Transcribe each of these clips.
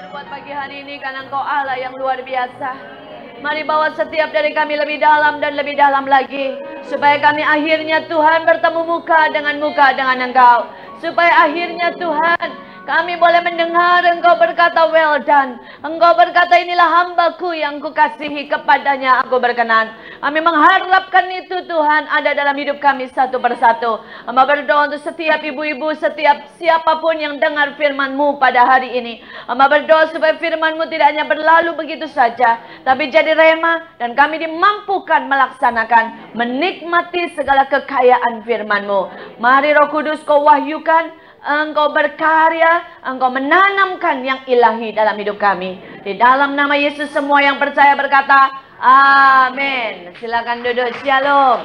buat pagi hari ini karena Engkau Allah yang luar biasa. Mari bawa setiap dari kami lebih dalam dan lebih dalam lagi. Supaya kami akhirnya Tuhan bertemu muka dengan Engkau. Supaya akhirnya Tuhan kami boleh mendengar Engkau berkata well done. Engkau berkata inilah hambaku yang kukasihi, kepadanya aku berkenan. Kami mengharapkan itu Tuhan ada dalam hidup kami satu persatu. Hamba berdoa untuk setiap ibu-ibu, setiap siapapun yang dengar firman-Mu pada hari ini. Hamba berdoa supaya firman-Mu tidak hanya berlalu begitu saja, tapi jadi rema dan kami dimampukan melaksanakan, menikmati segala kekayaan firman-Mu. Mari Roh Kudus Kau wahyukan, Engkau berkarya, Engkau menanamkan yang ilahi dalam hidup kami. Di dalam nama Yesus semua yang percaya berkata, amin. Silakan duduk, shalom.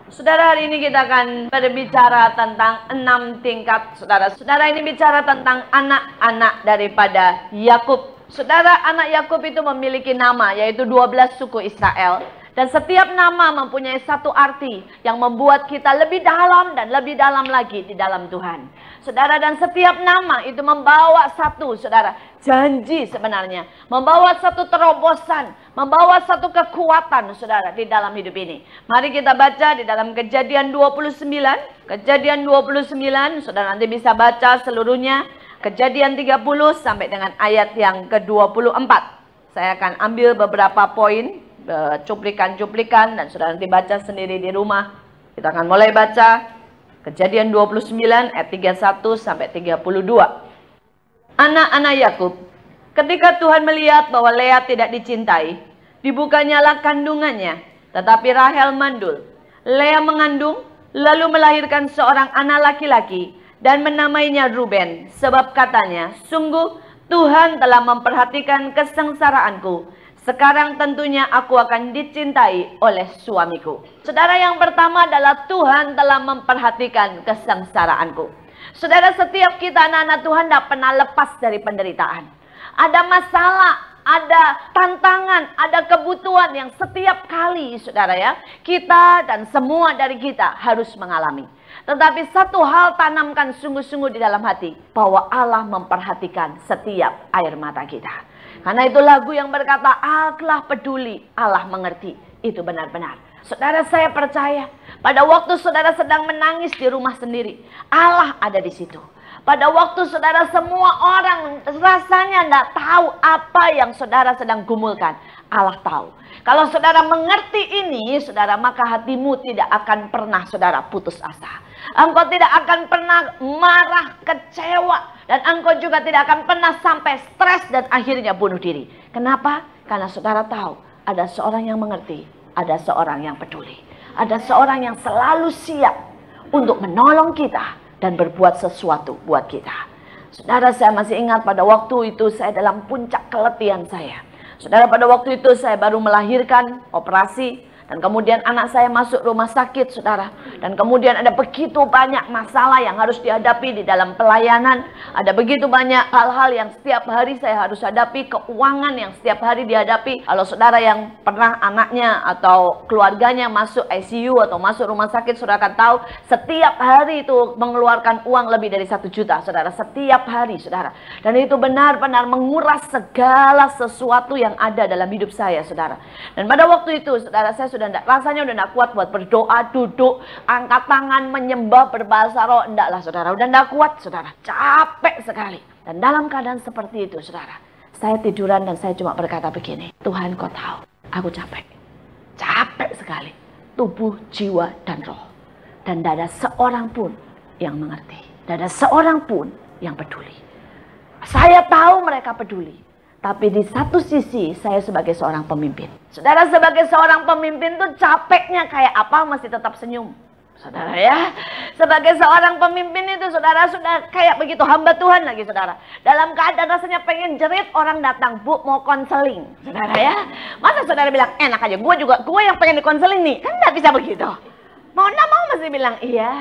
Saudara, hari ini kita akan berbicara tentang 6 tingkat. Saudara ini bicara tentang anak-anak daripada Yakub. Saudara, anak Yakub itu memiliki nama, yaitu 12 suku Israel. Dan setiap nama mempunyai satu arti yang membuat kita lebih dalam dan lebih dalam lagi di dalam Tuhan. Saudara, dan setiap nama itu membawa satu, saudara, janji sebenarnya. Membawa satu terobosan, membawa satu kekuatan, saudara, di dalam hidup ini. Mari kita baca di dalam Kejadian 29. Kejadian 29, saudara nanti bisa baca seluruhnya. Kejadian 30 sampai dengan ayat yang ke-24. Saya akan ambil beberapa poin, cuplikan-cuplikan, dan saudara nanti baca sendiri di rumah. Kita akan mulai baca Kejadian 29 ayat 31 sampai 32. Anak-anak Yakub, ketika Tuhan melihat bahwa Lea tidak dicintai, dibukanyalah kandungannya, tetapi Rahel mandul. Lea mengandung, lalu melahirkan seorang anak laki-laki dan menamainya Ruben, sebab katanya, sungguh Tuhan telah memperhatikan kesengsaraanku. Sekarang tentunya aku akan dicintai oleh suamiku. Saudara, yang pertama adalah Tuhan telah memperhatikan kesengsaraanku. Saudara, setiap kita anak-anak Tuhan tidak pernah lepas dari penderitaan. Ada masalah, ada tantangan, ada kebutuhan yang setiap kali, saudara ya, kita dan semua dari kita harus mengalami. Tetapi satu hal tanamkan sungguh-sungguh di dalam hati, bahwa Allah memperhatikan setiap air mata kita. Karena itu lagu yang berkata, Allah peduli, Allah mengerti. Itu benar-benar. Saudara, saya percaya pada waktu saudara sedang menangis di rumah sendiri, Allah ada di situ. Pada waktu saudara semua orang rasanya tidak tahu apa yang saudara sedang gumulkan, Allah tahu. Kalau saudara mengerti ini, saudara, maka hatimu tidak akan pernah saudara putus asa. Engkau tidak akan pernah marah, kecewa, dan engkau juga tidak akan pernah sampai stres dan akhirnya bunuh diri. Kenapa? Karena saudara tahu ada seorang yang mengerti, ada seorang yang peduli, ada seorang yang selalu siap untuk menolong kita dan berbuat sesuatu buat kita. Saudara, saya masih ingat pada waktu itu saya dalam puncak keletihan saya. Saudara, pada waktu itu saya baru melahirkan, operasi, dan kemudian anak saya masuk rumah sakit, saudara. Dan kemudian ada begitu banyak masalah yang harus dihadapi di dalam pelayanan. Ada begitu banyak hal-hal yang setiap hari saya harus hadapi, keuangan yang setiap hari dihadapi. Kalau saudara yang pernah anaknya atau keluarganya masuk ICU atau masuk rumah sakit, saudara akan tahu setiap hari itu mengeluarkan uang lebih dari 1 juta, saudara. Setiap hari, saudara. Dan itu benar-benar menguras segala sesuatu yang ada dalam hidup saya, saudara. Dan pada waktu itu, saudara, saya rasanya udah tidak kuat buat berdoa, duduk, angkat tangan, menyembah, berbahasa roh. Enggak lah, saudara, udah tidak kuat, saudara, capek sekali. Dan dalam keadaan seperti itu, saudara, saya tiduran dan saya cuma berkata begini, Tuhan, Kau tahu aku capek sekali, tubuh, jiwa, dan roh. Dan tidak ada seorang pun yang mengerti, tidak ada seorang pun yang peduli. Saya tahu mereka peduli, tapi di satu sisi saya sebagai seorang pemimpin. Saudara, sebagai seorang pemimpin tuh capeknya kayak apa masih tetap senyum. Saudara ya, sebagai seorang pemimpin itu saudara sudah kayak begitu hamba Tuhan lagi, saudara. Dalam keadaan rasanya pengen jerit, orang datang, Bu mau konseling. Saudara ya, masa saudara bilang enak aja, gue yang pengen dikonseling nih, kan nggak bisa begitu. Mau nggak mau mesti bilang iya,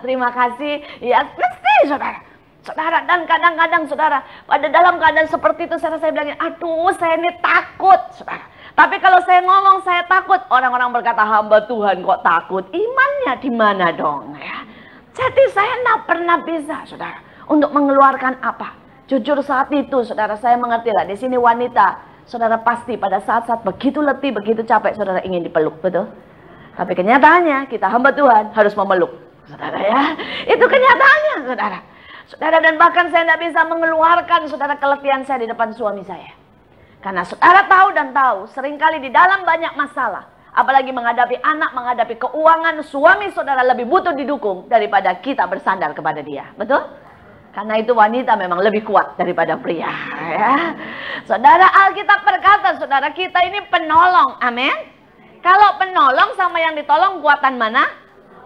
terima kasih, ya mesti, saudara. Saudara, dan kadang-kadang saudara, pada dalam keadaan seperti itu saya bilangin, aduh saya ini takut, saudara. Tapi kalau saya ngomong saya takut, orang-orang berkata, hamba Tuhan kok takut? Imannya di mana dong ya? Jadi saya tidak pernah bisa, saudara, untuk mengeluarkan apa. Jujur saat itu, saudara, saya mengerti lah. Di sini wanita, saudara pasti pada saat-saat begitu letih, begitu capek, saudara ingin dipeluk, betul? Tapi kenyataannya kita hamba Tuhan harus memeluk, saudara ya. Itu kenyataannya, saudara. Saudara, dan bahkan saya tidak bisa mengeluarkan, saudara, keletihan saya di depan suami saya. Karena saudara tahu dan tahu, seringkali di dalam banyak masalah, apalagi menghadapi anak, menghadapi keuangan, suami saudara lebih butuh didukung daripada kita bersandar kepada dia, betul? Karena itu wanita memang lebih kuat daripada pria, ya. Saudara, Alkitab berkata, saudara, kita ini penolong, amin. Kalau penolong sama yang ditolong, buatan mana?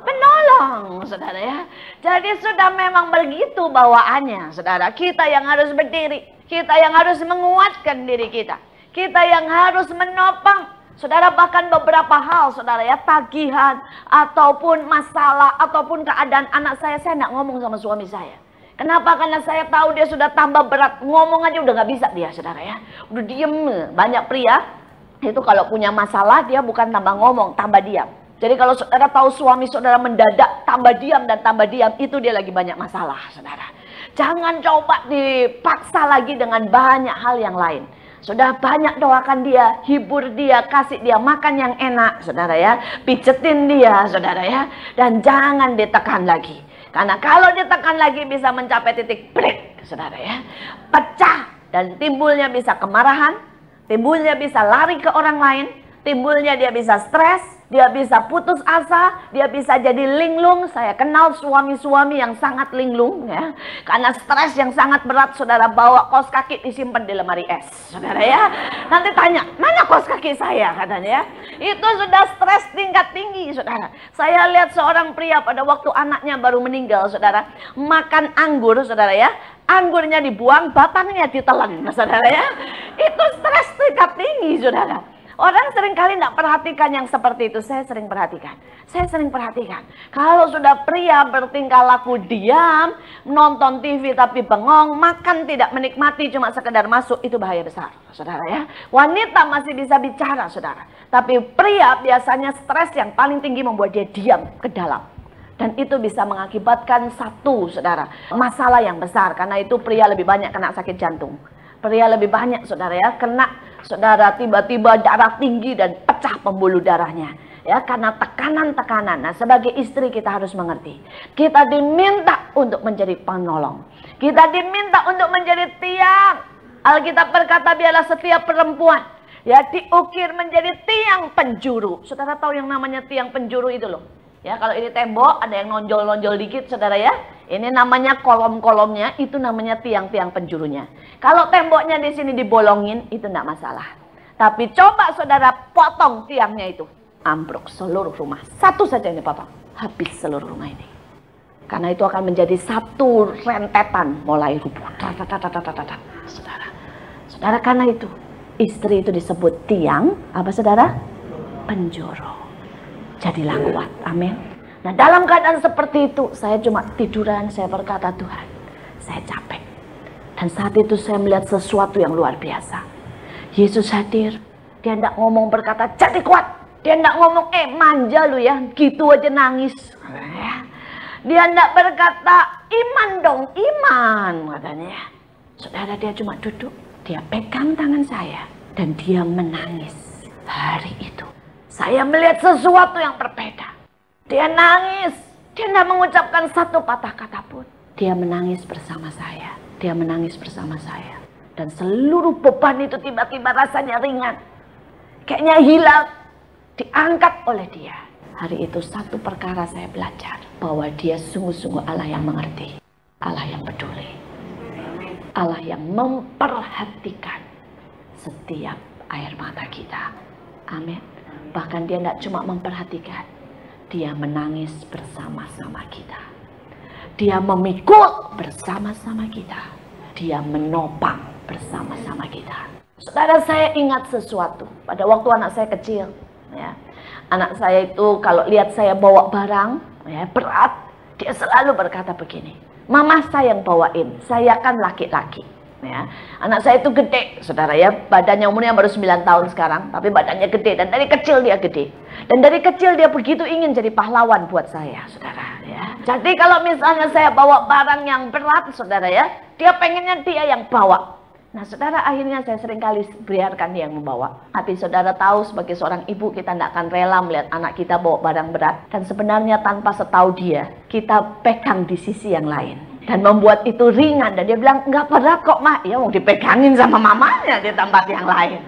Penolong, saudara ya. Jadi sudah memang begitu bawaannya, saudara. Kita yang harus berdiri, kita yang harus menguatkan diri kita, kita yang harus menopang. Saudara, bahkan beberapa hal, saudara ya, tagihan, ataupun masalah, ataupun keadaan anak saya tidak ngomong sama suami saya. Kenapa? Karena saya tahu dia sudah tambah berat. Ngomong aja udah gak bisa dia, saudara ya. Udah diem. Banyak pria itu kalau punya masalah, dia bukan tambah ngomong, tambah diam. Jadi kalau saudara tahu suami saudara mendadak tambah diam dan tambah diam, itu dia lagi banyak masalah, saudara. Jangan coba dipaksa lagi dengan banyak hal yang lain. Sudah banyak doakan dia, hibur dia, kasih dia makan yang enak, saudara ya. Pijetin dia, saudara ya. Dan jangan ditekan lagi. Karena kalau ditekan lagi bisa mencapai titik break, saudara ya. Pecah dan timbulnya bisa kemarahan, timbulnya bisa lari ke orang lain, timbulnya dia bisa stres, dia bisa putus asa, dia bisa jadi linglung. Saya kenal suami-suami yang sangat linglung ya. Karena stres yang sangat berat, saudara, bawa kaos kaki disimpan di lemari es, saudara ya. Nanti tanya, mana kaos kaki saya, katanya ya. Itu sudah stres tingkat tinggi, saudara. Saya lihat seorang pria pada waktu anaknya baru meninggal, saudara, makan anggur, saudara ya. Anggurnya dibuang, batangnya ditelan, saudara ya. Itu stres tingkat tinggi, saudara. Orang seringkali tidak perhatikan yang seperti itu. Saya sering perhatikan. Saya sering perhatikan. Kalau sudah pria bertingkah laku diam, nonton TV tapi bengong, makan tidak menikmati, cuma sekedar masuk, itu bahaya besar, saudara ya. Wanita masih bisa bicara, saudara. Tapi pria biasanya stres yang paling tinggi membuat dia diam ke dalam. Dan itu bisa mengakibatkan satu, saudara, masalah yang besar. Karena itu pria lebih banyak kena sakit jantung. Pria lebih banyak, saudara ya, kena, saudara, tiba-tiba darah tinggi dan pecah pembuluh darahnya. Ya, karena tekanan-tekanan. Nah, sebagai istri kita harus mengerti. Kita diminta untuk menjadi penolong. Kita diminta untuk menjadi tiang. Alkitab berkata, biarlah setiap perempuan ya diukir menjadi tiang penjuru. Saudara tahu yang namanya tiang penjuru itu loh. Ya, kalau ini tembok ada yang nonjol-nonjol dikit, saudara ya. Ini namanya kolom-kolomnya, itu namanya tiang-tiang penjurunya. Kalau temboknya di sini dibolongin, itu tidak masalah. Tapi coba saudara potong tiangnya itu, ambruk seluruh rumah. Satu saja ini potong, habis seluruh rumah ini. Karena itu akan menjadi satu rentetan mulai rubuh. Saudara, saudara, karena itu istri itu disebut tiang, apa saudara? Penjuru. Jadilah kuat, amin. Nah, dalam keadaan seperti itu, saya cuma tiduran, saya berkata, Tuhan, saya capek. Dan saat itu saya melihat sesuatu yang luar biasa. Yesus hadir, dia tidak ngomong berkata, jadi kuat. Dia tidak ngomong, manja lu ya, gitu aja nangis. Dia tidak berkata, iman dong, iman, katanya. Saudara, dia cuma duduk, dia pegang tangan saya, dan dia menangis hari itu. Saya melihat sesuatu yang berbeda. Dia nangis. Dia tidak mengucapkan satu patah kata pun. Dia menangis bersama saya. Dia menangis bersama saya. Dan seluruh beban itu tiba-tiba rasanya ringan. Kayaknya hilang. Diangkat oleh dia. Hari itu satu perkara saya belajar. Bahwa dia sungguh-sungguh Allah yang mengerti. Allah yang peduli. Allah yang memperhatikan setiap air mata kita. Amin. Bahkan dia tidak cuma memperhatikan, dia menangis bersama-sama kita. Dia memikul bersama-sama kita. Dia menopang bersama-sama kita. Saudara, saya ingat sesuatu pada waktu anak saya kecil. Ya. Anak saya itu kalau lihat saya bawa barang ya, berat, dia selalu berkata begini, Mama saya yang bawain, saya kan laki-laki. Ya, anak saya itu gede, saudara ya, badannya umurnya baru 9 tahun sekarang, tapi badannya gede dan dari kecil dia gede. Dan dari kecil dia begitu ingin jadi pahlawan buat saya, saudara. Ya. ya. Jadi kalau misalnya saya bawa barang yang berat, saudara ya, dia pengennya dia yang bawa. Nah saudara, akhirnya saya seringkali biarkan dia yang membawa. Tapi saudara tahu, sebagai seorang ibu, kita tidak akan rela melihat anak kita bawa barang berat. Dan sebenarnya tanpa setahu dia, kita pegang di sisi yang lain. Dan membuat itu ringan. Dan dia bilang, nggak berat kok Ma. Ya mau dipegangin sama mamanya di tempat yang lain.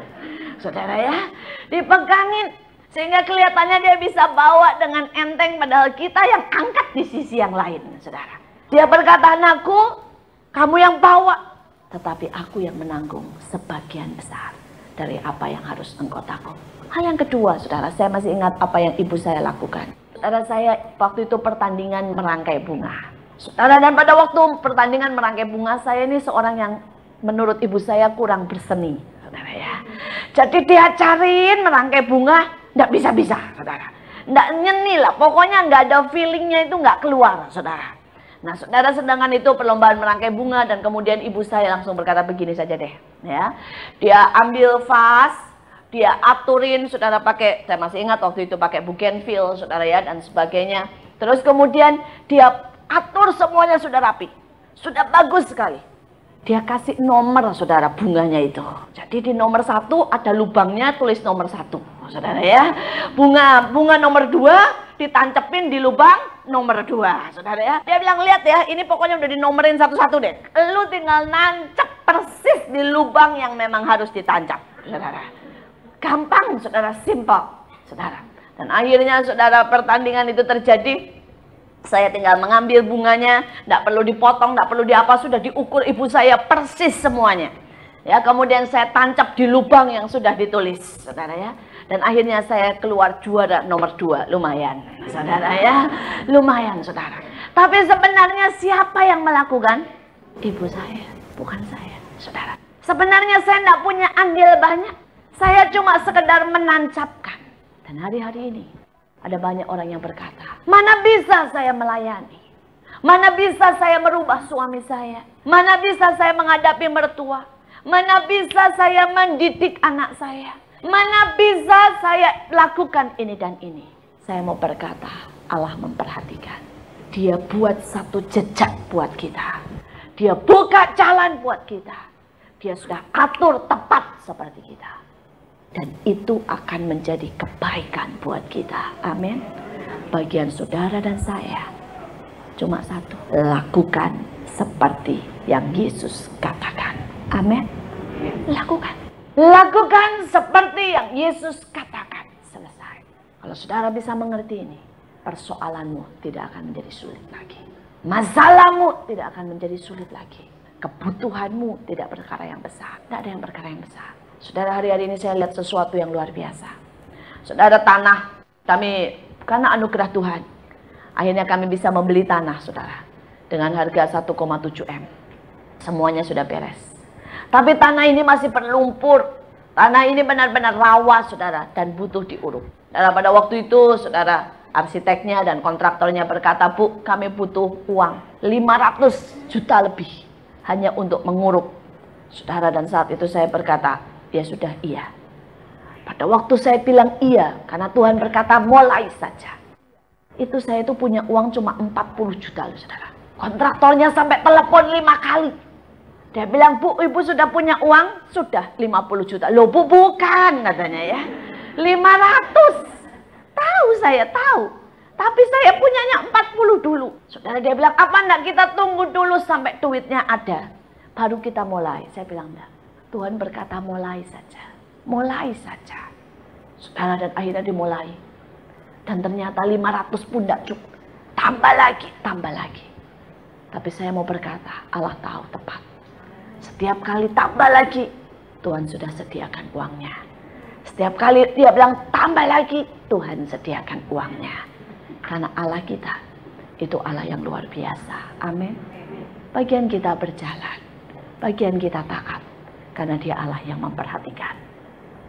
Saudara ya, dipegangin. Sehingga kelihatannya dia bisa bawa dengan enteng. Padahal kita yang angkat di sisi yang lain, saudara. Dia berkata, anakku, kamu yang bawa. Tetapi aku yang menanggung sebagian besar dari apa yang harus engkau tanggung. Hal yang kedua, saudara, saya masih ingat apa yang ibu saya lakukan. Saudara, saya waktu itu pertandingan merangkai bunga. Saudara, dan pada waktu pertandingan merangkai bunga, saya ini seorang yang menurut ibu saya kurang berseni, saudara ya. Jadi dia cariin merangkai bunga, nggak bisa-bisa, saudara. Nggak nyeni lah, pokoknya nggak ada feelingnya, itu nggak keluar, saudara. Nah saudara, sedangkan itu perlombaan merangkai bunga, dan kemudian ibu saya langsung berkata begini saja deh, ya. Dia ambil vas, dia aturin, saudara, pakai, saya masih ingat waktu itu pakai bougainville, saudara ya, dan sebagainya. Terus kemudian dia atur semuanya sudah rapi, sudah bagus sekali. Dia kasih nomor, saudara, bunganya itu. Jadi di nomor 1 ada lubangnya, tulis nomor 1, saudara ya. Bunga nomor 2 ditancepin di lubang nomor 2, saudara ya. Dia bilang, lihat ya, ini pokoknya udah dinomerin satu-satu deh. Lu tinggal nancep persis di lubang yang memang harus ditancap, saudara. Gampang, saudara, simple, saudara. Dan akhirnya, saudara, pertandingan itu terjadi. Saya tinggal mengambil bunganya, tidak perlu dipotong, tidak perlu diapa, sudah diukur ibu saya persis semuanya. Ya, kemudian saya tancap di lubang yang sudah ditulis, saudara ya. Dan akhirnya saya keluar juara nomor 2, lumayan, saudara ya, lumayan, saudara. Tapi sebenarnya siapa yang melakukan? Ibu saya, bukan saya, saudara. Sebenarnya saya tidak punya andil banyak, saya cuma sekedar menancapkan. Dan hari-hari ini ada banyak orang yang berkata, mana bisa saya melayani? Mana bisa saya merubah suami saya? Mana bisa saya menghadapi mertua? Mana bisa saya mendidik anak saya? Mana bisa saya lakukan ini dan ini? Saya mau berkata, Allah memperhatikan. Dia buat satu jejak buat kita. Dia buka jalan buat kita. Dia sudah atur tepat seperti kita. Dan itu akan menjadi kebaikan buat kita. Amin. Bagian saudara dan saya cuma satu, lakukan seperti yang Yesus katakan. Amin. Lakukan seperti yang Yesus katakan. Selesai. Kalau saudara bisa mengerti ini, persoalanmu tidak akan menjadi sulit lagi. Masalahmu tidak akan menjadi sulit lagi. Kebutuhanmu tidak perkara yang besar. Tidak ada yang perkara yang besar. Saudara, hari-hari ini saya lihat sesuatu yang luar biasa. Saudara, tanah kami, karena anugerah Tuhan, akhirnya kami bisa membeli tanah, saudara, dengan harga 1,7 M. Semuanya sudah beres. Tapi tanah ini masih berlumpur. Tanah ini benar-benar rawa, saudara, dan butuh diuruk. Dan pada waktu itu, saudara, arsiteknya dan kontraktornya berkata, Bu, kami butuh uang 500 juta lebih hanya untuk menguruk. Saudara, dan saat itu saya berkata, ya sudah, iya. Pada waktu saya bilang iya, karena Tuhan berkata mulai saja, itu saya itu punya uang cuma 40 juta loh, saudara. Kontraktornya sampai telepon 5 kali. Dia bilang, Bu, ibu sudah punya uang? Sudah 50 juta. Loh Bu, bukan, katanya ya. 500. Tahu, saya tahu. Tapi saya punyanya 40 dulu. Saudara, dia bilang, apa enggak kita tunggu dulu sampai duitnya ada, baru kita mulai. Saya bilang, enggak. Tuhan berkata mulai saja. Mulai saja. Saudara, dan akhirnya dimulai. Dan ternyata 500 pun tidak cukup. Tambah lagi, tambah lagi. Tapi saya mau berkata, Allah tahu tepat. Setiap kali tambah lagi, Tuhan sudah sediakan uangnya. Setiap kali dia bilang tambah lagi, Tuhan sediakan uangnya. Karena Allah kita, itu Allah yang luar biasa. Amin. Bagian kita berjalan, bagian kita taat. Karena dia Allah yang memperhatikan.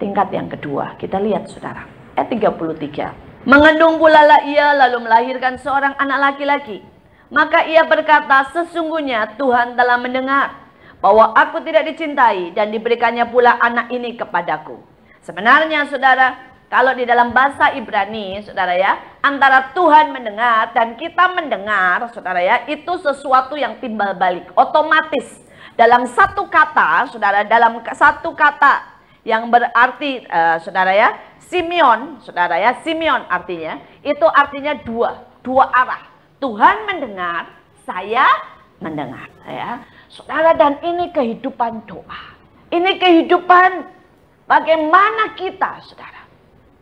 Tingkat yang kedua, kita lihat saudara. Ayat 33. Mengandung pula lah ia, lalu melahirkan seorang anak laki-laki. Maka ia berkata, sesungguhnya Tuhan telah mendengar bahwa aku tidak dicintai, dan diberikannya pula anak ini kepadaku. Sebenarnya saudara, kalau di dalam bahasa Ibrani, saudara ya, antara Tuhan mendengar dan kita mendengar, saudara ya, itu sesuatu yang timbal balik, otomatis. Dalam satu kata, saudara, dalam satu kata yang berarti, saudara ya, Simeon, saudara ya, Simeon artinya, itu artinya dua arah. Tuhan mendengar, saya mendengar, ya, saudara. Dan ini kehidupan doa. Ini kehidupan bagaimana kita, saudara,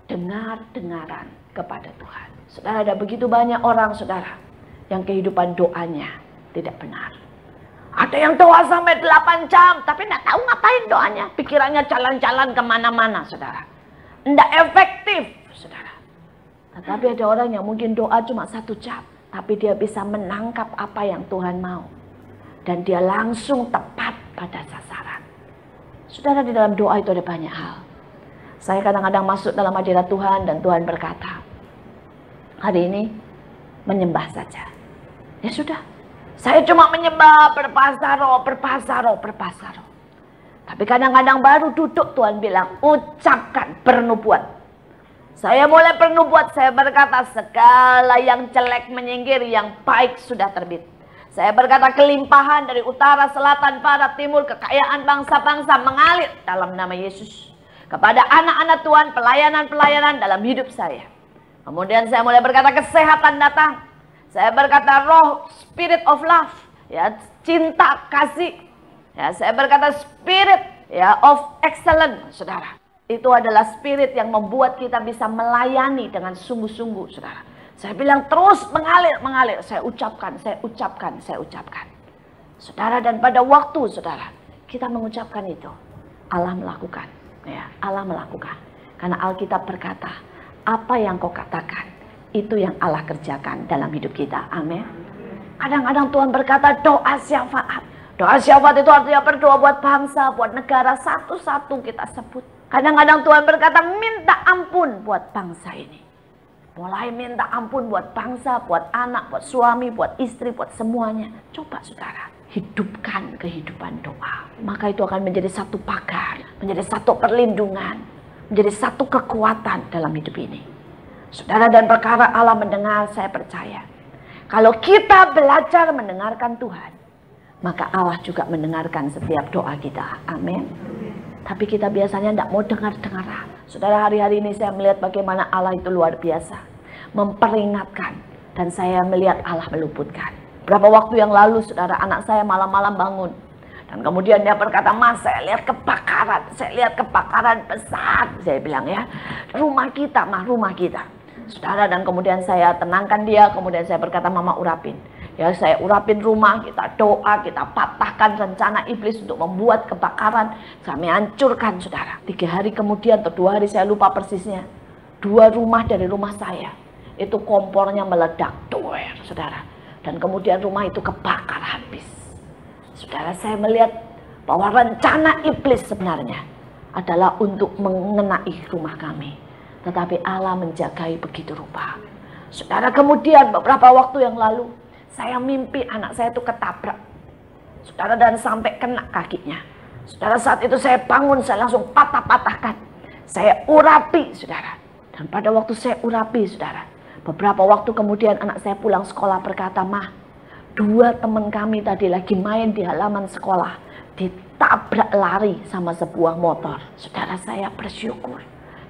dengar-dengaran kepada Tuhan. Saudara, ada begitu banyak orang, saudara, yang kehidupan doanya tidak benar. Ada yang doa sampai 8 jam, tapi tidak tahu ngapain doanya. Pikirannya jalan-jalan kemana-mana, saudara. Tidak efektif, saudara. Tetapi ada orang yang mungkin doa cuma 1 jam, tapi dia bisa menangkap apa yang Tuhan mau. Dan dia langsung tepat pada sasaran. Saudara, di dalam doa itu ada banyak hal. Saya kadang-kadang masuk dalam hadirat Tuhan dan Tuhan berkata, hari ini menyembah saja. Ya sudah, saya cuma menyembah, berbahasa roh. Tapi kadang-kadang baru duduk Tuhan bilang, ucapkan, bernubuat. Saya mulai bernubuat, saya berkata segala yang jelek menyingkir, yang baik sudah terbit. Saya berkata kelimpahan dari utara, selatan, barat, timur, kekayaan bangsa-bangsa mengalir dalam nama Yesus. Kepada anak-anak Tuhan, pelayanan-pelayanan dalam hidup saya. Kemudian saya mulai berkata kesehatan datang. Saya berkata roh, spirit of love, ya, cinta, kasih. Ya, saya berkata spirit, ya, of excellence, saudara. Itu adalah spirit yang membuat kita bisa melayani dengan sungguh-sungguh, saudara. Saya bilang terus mengalir. Saya ucapkan. Saudara, dan pada waktu, saudara, kita mengucapkan itu, Allah melakukan. Ya, Allah melakukan. Karena Alkitab berkata, apa yang kau katakan, itu yang Allah kerjakan dalam hidup kita. Amin. Kadang-kadang Tuhan berkata doa syafaat. Doa syafaat itu artinya berdoa buat bangsa, buat negara, satu-satu kita sebut. Kadang-kadang Tuhan berkata minta ampun buat bangsa ini. Mulai minta ampun buat bangsa, buat anak, buat suami, buat istri, buat semuanya. Coba saudara, hidupkan kehidupan doa. Maka itu akan menjadi satu pagar, menjadi satu perlindungan, menjadi satu kekuatan dalam hidup ini. Saudara, dan perkara Allah mendengar, saya percaya. Kalau kita belajar mendengarkan Tuhan, maka Allah juga mendengarkan setiap doa kita. Amin. Tapi kita biasanya tidak mau dengar-dengaran. Saudara, hari-hari ini saya melihat bagaimana Allah itu luar biasa. Memperingatkan. Dan saya melihat Allah meluputkan. Berapa waktu yang lalu, saudara, anak saya malam-malam bangun. Dan kemudian dia berkata, Mas, saya lihat kebakaran. Saya lihat kebakaran besar. Saya bilang, ya, rumah kita, mah, rumah kita. Saudara, dan kemudian saya tenangkan dia. Kemudian saya berkata, Mama urapin. Ya, saya urapin rumah, kita doa, kita patahkan rencana iblis untuk membuat kebakaran. Kami hancurkan, saudara. 3 hari kemudian atau 2 hari, saya lupa persisnya. 2 rumah dari rumah saya, itu kompornya meledak, saudara. Dan kemudian rumah itu kebakar habis. Saudara, saya melihat bahwa rencana iblis sebenarnya adalah untuk mengenai rumah kami. Tetapi Allah menjagai begitu rupa. Saudara, kemudian beberapa waktu yang lalu, saya mimpi anak saya itu ketabrak. Saudara, dan sampai kena kakinya. Saudara, saat itu saya bangun, saya langsung patah-patahkan. Saya urapi, saudara. Dan pada waktu saya urapi, saudara, beberapa waktu kemudian anak saya pulang sekolah berkata, Mah, 2 teman kami tadi lagi main di halaman sekolah, ditabrak lari sama sebuah motor. Saudara, saya bersyukur.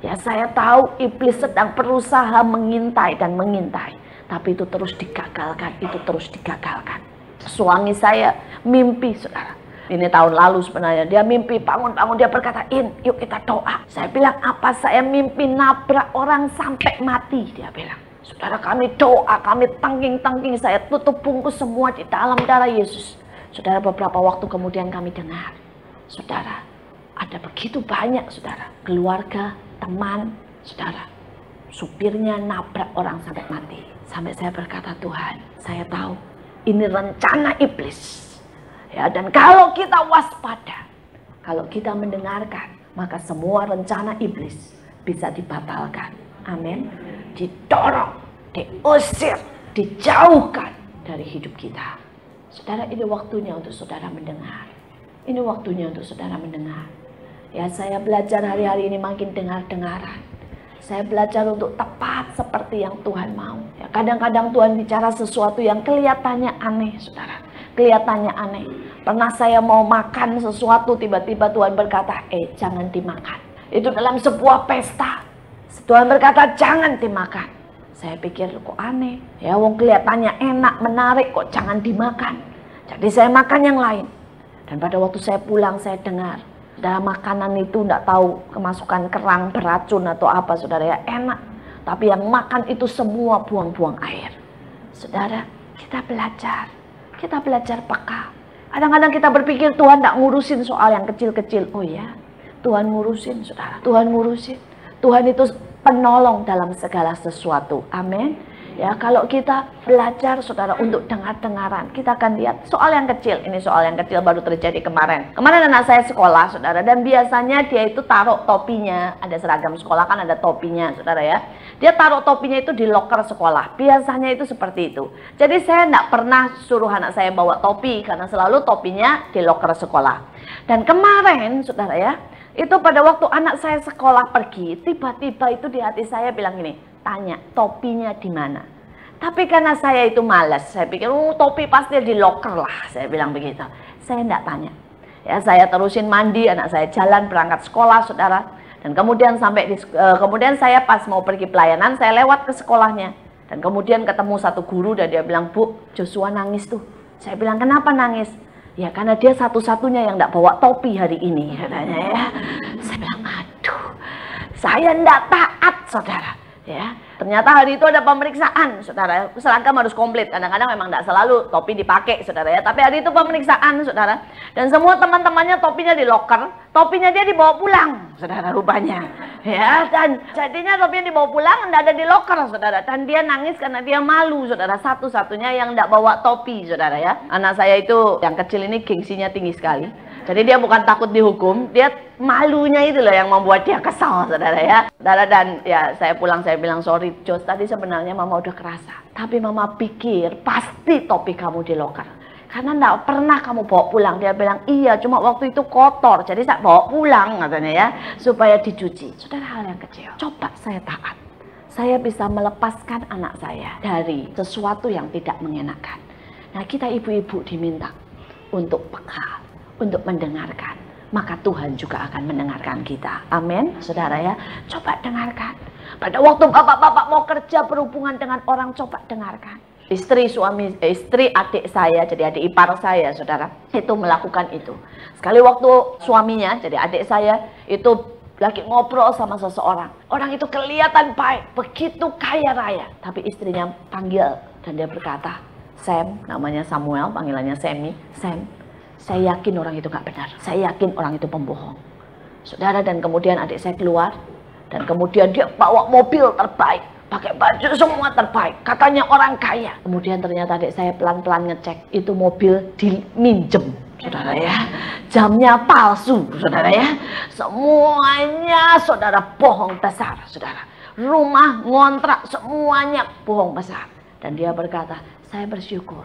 Ya, saya tahu iblis sedang berusaha mengintai dan mengintai. Tapi itu terus digagalkan, Suami saya mimpi, saudara. Ini tahun lalu sebenarnya, dia mimpi bangun-bangun, dia berkata, yuk kita doa. Saya bilang, apa saya mimpi nabrak orang sampai mati, dia bilang. Saudara, kami doa, kami tangking-tangking, saya tutup bungkus semua di dalam darah Yesus. Saudara, beberapa waktu kemudian kami dengar, saudara, ada begitu banyak, saudara, keluarga, teman, saudara, supirnya nabrak orang sampai mati. Sampai saya berkata, Tuhan, saya tahu ini rencana iblis. Ya, dan kalau kita waspada, kalau kita mendengarkan, maka semua rencana iblis bisa dibatalkan. Amin. Didorong, diusir, dijauhkan dari hidup kita. Saudara, ini waktunya untuk saudara mendengar. Ini waktunya untuk saudara mendengar. Ya, saya belajar hari-hari ini makin dengar-dengaran. Saya belajar untuk tepat seperti yang Tuhan mau. Ya, kadang-kadang Tuhan bicara sesuatu yang kelihatannya aneh, saudara. Kelihatannya aneh. Pernah saya mau makan sesuatu, tiba-tiba Tuhan berkata, jangan dimakan. Itu dalam sebuah pesta. Tuhan berkata, jangan dimakan. Saya pikir, kok aneh. Ya, wong kelihatannya enak, menarik, kok jangan dimakan. Jadi saya makan yang lain. Dan pada waktu saya pulang, saya dengar, dalam makanan itu tidak tahu kemasukan kerang, beracun atau apa, saudara ya, enak. Tapi yang makan itu semua buang-buang air. Saudara, kita belajar peka. Kadang-kadang kita berpikir Tuhan tidak ngurusin soal yang kecil-kecil. Oh ya, Tuhan ngurusin, saudara. Tuhan ngurusin. Tuhan itu penolong dalam segala sesuatu. Amin. Ya, kalau kita belajar, saudara, untuk dengar-dengaran, kita akan lihat soal yang kecil. Ini soal yang kecil baru terjadi kemarin. Kemarin anak saya sekolah, saudara, dan biasanya dia itu taruh topinya. Ada seragam sekolah kan ada topinya, saudara ya. Dia taruh topinya itu di loker sekolah. Biasanya itu seperti itu. Jadi saya tidak pernah suruh anak saya bawa topi, karena selalu topinya di loker sekolah. Dan kemarin, saudara ya, itu pada waktu anak saya sekolah pergi, tiba-tiba itu di hati saya bilang gini, tanya topinya di mana. Tapi karena saya itu malas, saya pikir topi pasti di loker lah, saya bilang begitu. Saya tidak tanya. Ya, saya terusin mandi, anak saya jalan berangkat sekolah, saudara. Dan kemudian kemudian saya pas mau pergi pelayanan, saya lewat ke sekolahnya. Dan kemudian ketemu satu guru dan dia bilang, Bu, Joshua nangis tuh. Saya bilang, kenapa nangis? Ya karena dia satu-satunya yang tidak bawa topi hari ini, katanya ya. Saya bilang, aduh, saya tidak taat, saudara. Ya, ternyata hari itu ada pemeriksaan, saudara. Seragam harus komplit. Kadang-kadang memang tidak selalu topi dipakai, saudara ya. Tapi hari itu pemeriksaan, saudara. Dan semua teman-temannya topinya di loker, topinya dia dibawa pulang, saudara, rupanya. Ya, dan jadinya topinya dibawa pulang, tidak ada di loker, saudara. Dan dia nangis karena dia malu, saudara. Satu-satunya yang tidak bawa topi, saudara ya. Anak saya itu yang kecil ini gengsinya tinggi sekali. Jadi dia bukan takut dihukum, dia malunya itu loh yang membuat dia kesal, saudara ya. Saudara, dan ya saya pulang, saya bilang, sorry Jos, tadi sebenarnya mama udah kerasa. Tapi mama pikir pasti topi kamu di loker. Karena enggak pernah kamu bawa pulang. Dia bilang, iya cuma waktu itu kotor, jadi saya bawa pulang, katanya ya, supaya dicuci. Saudara, hal yang kecil. Coba saya taat. Saya bisa melepaskan anak saya dari sesuatu yang tidak mengenakan. Nah, kita ibu-ibu diminta untuk peka, untuk mendengarkan, maka Tuhan juga akan mendengarkan kita. Amin, saudara ya. Coba dengarkan. Pada waktu bapak-bapak mau kerja berhubungan dengan orang, coba dengarkan. Istri adik saya, jadi adik ipar saya, saudara, itu melakukan itu. Sekali waktu suaminya, jadi adik saya, itu lagi ngobrol sama seseorang. Orang itu kelihatan baik, begitu kaya raya. Tapi istrinya panggil dan dia berkata, Sam, namanya Samuel, panggilannya Sammy, Sam, saya yakin orang itu gak benar. Saya yakin orang itu pembohong. Saudara, dan kemudian adik saya keluar. Dan kemudian dia bawa mobil terbaik. Pakai baju semua terbaik. Katanya orang kaya. Kemudian ternyata adik saya pelan-pelan ngecek. Itu mobil diminjem, saudara ya. Jamnya palsu, saudara ya. Semuanya, saudara, bohong besar, saudara. Rumah, ngontrak, semuanya bohong besar. Dan dia berkata, saya bersyukur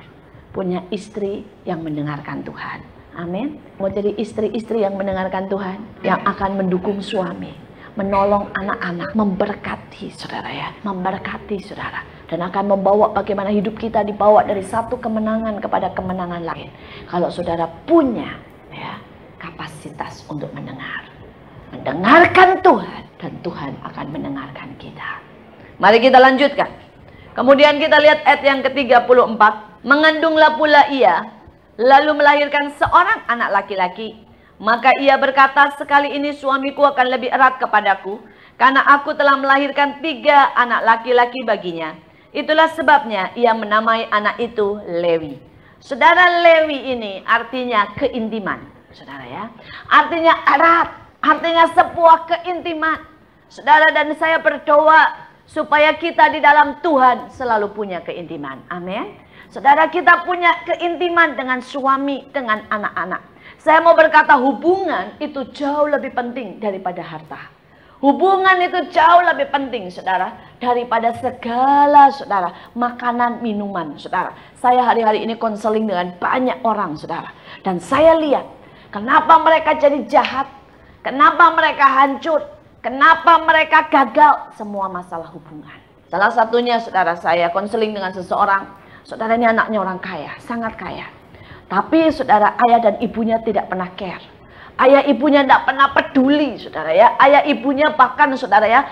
punya istri yang mendengarkan Tuhan. Amin. Mau jadi istri-istri yang mendengarkan Tuhan, yang akan mendukung suami, menolong anak-anak, memberkati, saudara ya, memberkati, saudara, dan akan membawa bagaimana hidup kita dibawa dari satu kemenangan kepada kemenangan lain. Kalau saudara punya ya kapasitas untuk mendengarkan Tuhan, dan Tuhan akan mendengarkan kita. Mari kita lanjutkan. Kemudian kita lihat ayat yang ke-34. Mengandunglah pula ia, lalu melahirkan seorang anak laki-laki. Maka ia berkata, sekali ini suamiku akan lebih erat kepadaku, karena aku telah melahirkan 3 anak laki-laki baginya. Itulah sebabnya ia menamai anak itu Lewi. Saudara, Lewi ini artinya keintiman, saudara ya. Artinya erat, artinya sebuah keintiman. Saudara, dan saya berdoa supaya kita di dalam Tuhan selalu punya keintiman. Amin. Saudara, kita punya keintiman dengan suami, dengan anak-anak. Saya mau berkata, hubungan itu jauh lebih penting daripada harta. Hubungan itu jauh lebih penting, saudara, daripada segala, saudara, makanan, minuman, saudara. Saya hari-hari ini konseling dengan banyak orang, saudara. Dan saya lihat, kenapa mereka jadi jahat, kenapa mereka hancur, kenapa mereka gagal, semua masalah hubungan. Salah satunya saudara, saya konseling dengan seseorang. Saudara, ini anaknya orang kaya, sangat kaya. Tapi saudara, ayah dan ibunya tidak pernah care. Ayah ibunya tidak pernah peduli, saudara ya. Ayah ibunya bahkan saudara ya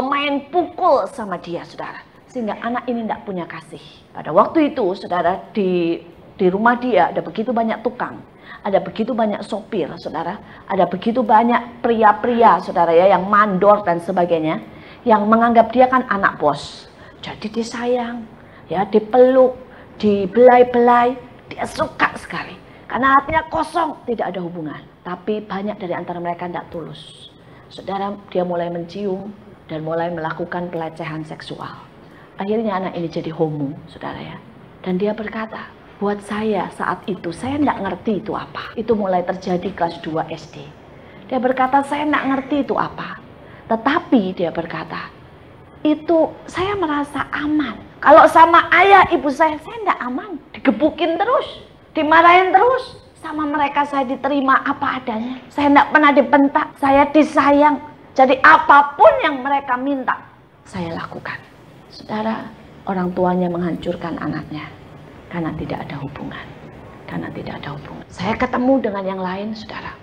main pukul sama dia, saudara. Sehingga anak ini tidak punya kasih. Pada waktu itu saudara, di rumah dia ada begitu banyak tukang, ada begitu banyak sopir, saudara. Ada begitu banyak pria-pria, saudara ya, yang mandor dan sebagainya, yang menganggap dia kan anak bos. Jadi disayang, ya, dipeluk, dibelai-belai, dia suka sekali. Karena hatinya kosong, tidak ada hubungan. Tapi banyak dari antara mereka tidak tulus. Saudara, dia mulai mencium dan mulai melakukan pelecehan seksual. Akhirnya anak ini jadi homo, saudara ya. Dan dia berkata, buat saya saat itu, saya tidak ngerti itu apa. Itu mulai terjadi kelas 2 SD. Dia berkata, saya tidak ngerti itu apa. Tetapi dia berkata, itu saya merasa aman. Kalau sama ayah ibu saya tidak aman. Digebukin terus, dimarahin terus. Sama mereka saya diterima apa adanya. Saya tidak pernah dibentak, saya disayang. Jadi apapun yang mereka minta, saya lakukan. Saudara, orang tuanya menghancurkan anaknya karena tidak ada hubungan. Karena tidak ada hubungan. Saya ketemu dengan yang lain, saudara.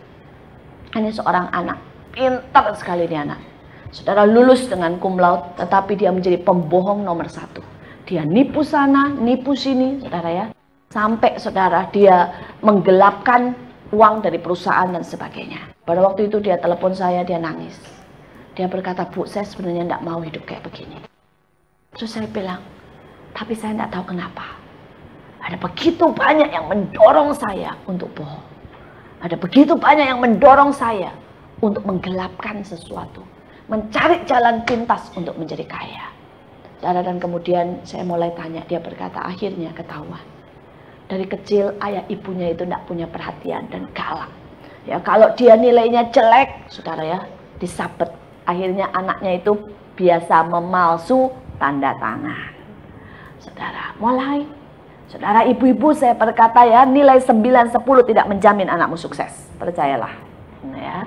Ini seorang anak, pintar sekali ini anak. Saudara, lulus dengan cum laude, tetapi dia menjadi pembohong nomor 1. Dia nipu sana, nipu sini, saudara ya. Sampai saudara, dia menggelapkan uang dari perusahaan dan sebagainya. Pada waktu itu dia telepon saya, dia nangis. Dia berkata, Bu, saya sebenarnya tidak mau hidup kayak begini. Terus saya bilang, tapi saya tidak tahu kenapa. Ada begitu banyak yang mendorong saya untuk bohong. Ada begitu banyak yang mendorong saya untuk menggelapkan sesuatu. Mencari jalan pintas untuk menjadi kaya. Dan kemudian saya mulai tanya, dia berkata, akhirnya ketahuan. Dari kecil ayah ibunya itu tidak punya perhatian dan galak. Ya, kalau dia nilainya jelek, saudara ya, disabet. Akhirnya anaknya itu biasa memalsu tanda tangan. Saudara, mulai. Saudara, ibu-ibu saya berkata ya, nilai 9, 10 tidak menjamin anakmu sukses. Percayalah. Ya.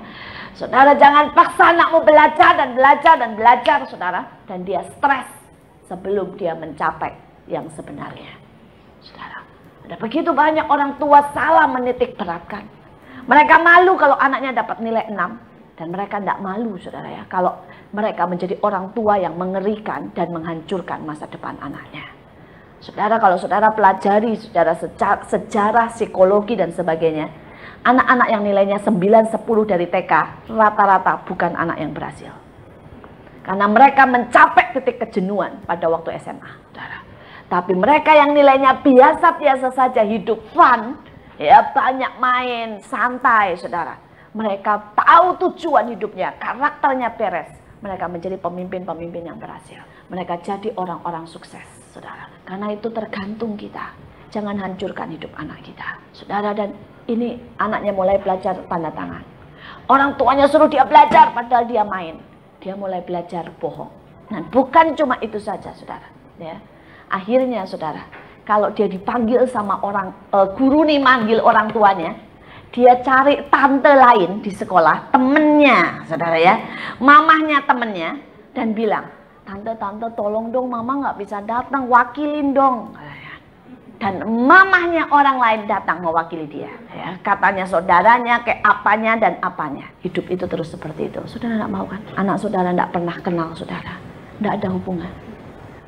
Saudara, jangan paksa anakmu belajar dan belajar dan belajar, saudara. Dan dia stres sebelum dia mencapai yang sebenarnya. Saudara, ada begitu banyak orang tua salah menitik beratkan. Mereka malu kalau anaknya dapat nilai 6. Dan mereka tidak malu, saudara ya, kalau mereka menjadi orang tua yang mengerikan dan menghancurkan masa depan anaknya. Saudara, kalau saudara pelajari sejarah psikologi dan sebagainya, anak-anak yang nilainya 9, 10 dari TK, rata-rata bukan anak yang berhasil. Karena mereka mencapai titik kejenuhan pada waktu SMA, saudara. Tapi mereka yang nilainya biasa-biasa saja, hidup fun, ya, banyak main, santai, saudara. Mereka tahu tujuan hidupnya, karakternya beres. Mereka menjadi pemimpin-pemimpin yang berhasil. Mereka jadi orang-orang sukses, saudara. Karena itu tergantung kita. Jangan hancurkan hidup anak kita, saudara. Dan ini anaknya mulai belajar tanda tangan. Orang tuanya suruh dia belajar, padahal dia main. Dia mulai belajar bohong. Dan bukan cuma itu saja, saudara. Ya. Akhirnya, saudara, kalau dia dipanggil sama orang, guru nih manggil orang tuanya, dia cari tante lain di sekolah, temennya, saudara ya, mamahnya temennya, dan bilang, tante tolong dong, mama nggak bisa datang, wakilin dong. Dan mamahnya orang lain datang mewakili dia, ya. Katanya saudaranya, kayak apanya dan apanya. Hidup itu terus seperti itu. Saudara nggak mau kan? Anak saudara nggak pernah kenal saudara, nggak ada hubungan.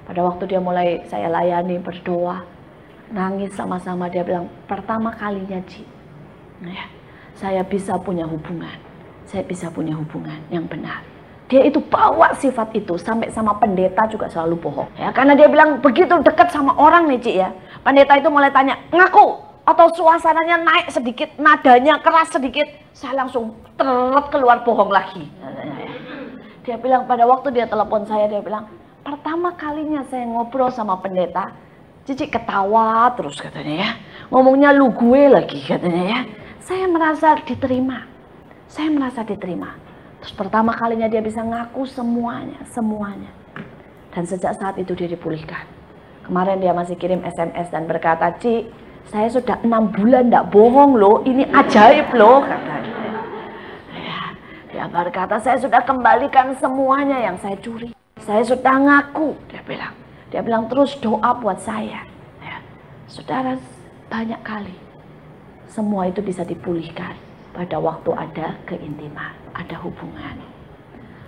Pada waktu dia mulai saya layani, berdoa, nangis sama-sama, dia bilang, pertama kalinya Ci, ya, saya bisa punya hubungan. Saya bisa punya hubungan yang benar. Dia itu bawa sifat itu sampai sama pendeta juga selalu bohong. Ya, karena dia bilang begitu dekat sama orang nih Ci ya. Pendeta itu mulai tanya, ngaku atau suasananya naik sedikit, nadanya keras sedikit, saya langsung teret keluar bohong lagi. Dia bilang pada waktu dia telepon saya, dia bilang, pertama kalinya saya ngobrol sama pendeta, Cici ketawa terus katanya ya. Ngomongnya lu gue lagi katanya ya. Saya merasa diterima. Saya merasa diterima. Terus pertama kalinya dia bisa ngaku semuanya. Dan sejak saat itu dia dipulihkan. Kemarin dia masih kirim SMS dan berkata, Ci, saya sudah 6 bulan tidak bohong loh. Ini ajaib loh katanya. Ya, dia berkata, saya sudah kembalikan semuanya yang saya curi. Saya sudah ngaku, dia bilang. Dia bilang terus doa buat saya. Ya. Saudara, banyak kali semua itu bisa dipulihkan pada waktu ada keintiman, ada hubungan.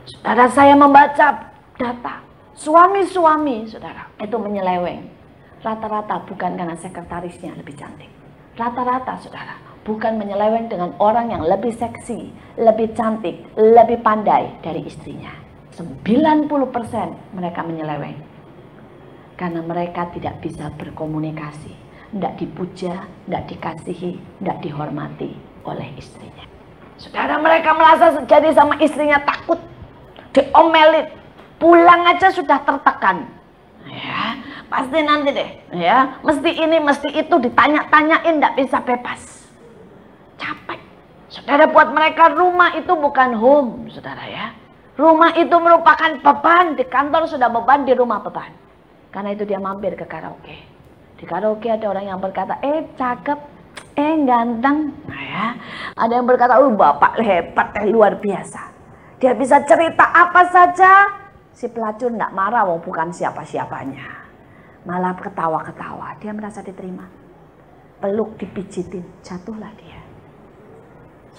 Saudara, saya membaca data suami-suami, saudara, itu menyeleweng. Rata-rata bukan karena sekretarisnya lebih cantik. Rata-rata, saudara, bukan menyeleweng dengan orang yang lebih seksi, lebih cantik, lebih pandai dari istrinya. 90% mereka menyeleweng. Karena mereka tidak bisa berkomunikasi, tidak dipuja, tidak dikasihi, tidak dihormati oleh istrinya. Saudara, mereka merasa jadi sama istrinya takut, diomelin, pulang aja sudah tertekan. Ya, pasti nanti deh, ya, mesti ini, mesti itu, ditanya-tanyain, tidak bisa bebas. Capek. Saudara, buat mereka rumah itu bukan home, saudara ya. Rumah itu merupakan beban, di kantor sudah beban, di rumah beban. Karena itu dia mampir ke karaoke. Di karaoke ada orang yang berkata, cakep, ganteng. Nah ya, ada yang berkata, bapak hebat, luar biasa. Dia bisa cerita apa saja. Si pelacur tidak marah, bukan siapa-siapanya. Malah ketawa-ketawa, dia merasa diterima. Peluk, dipijitin, jatuhlah dia.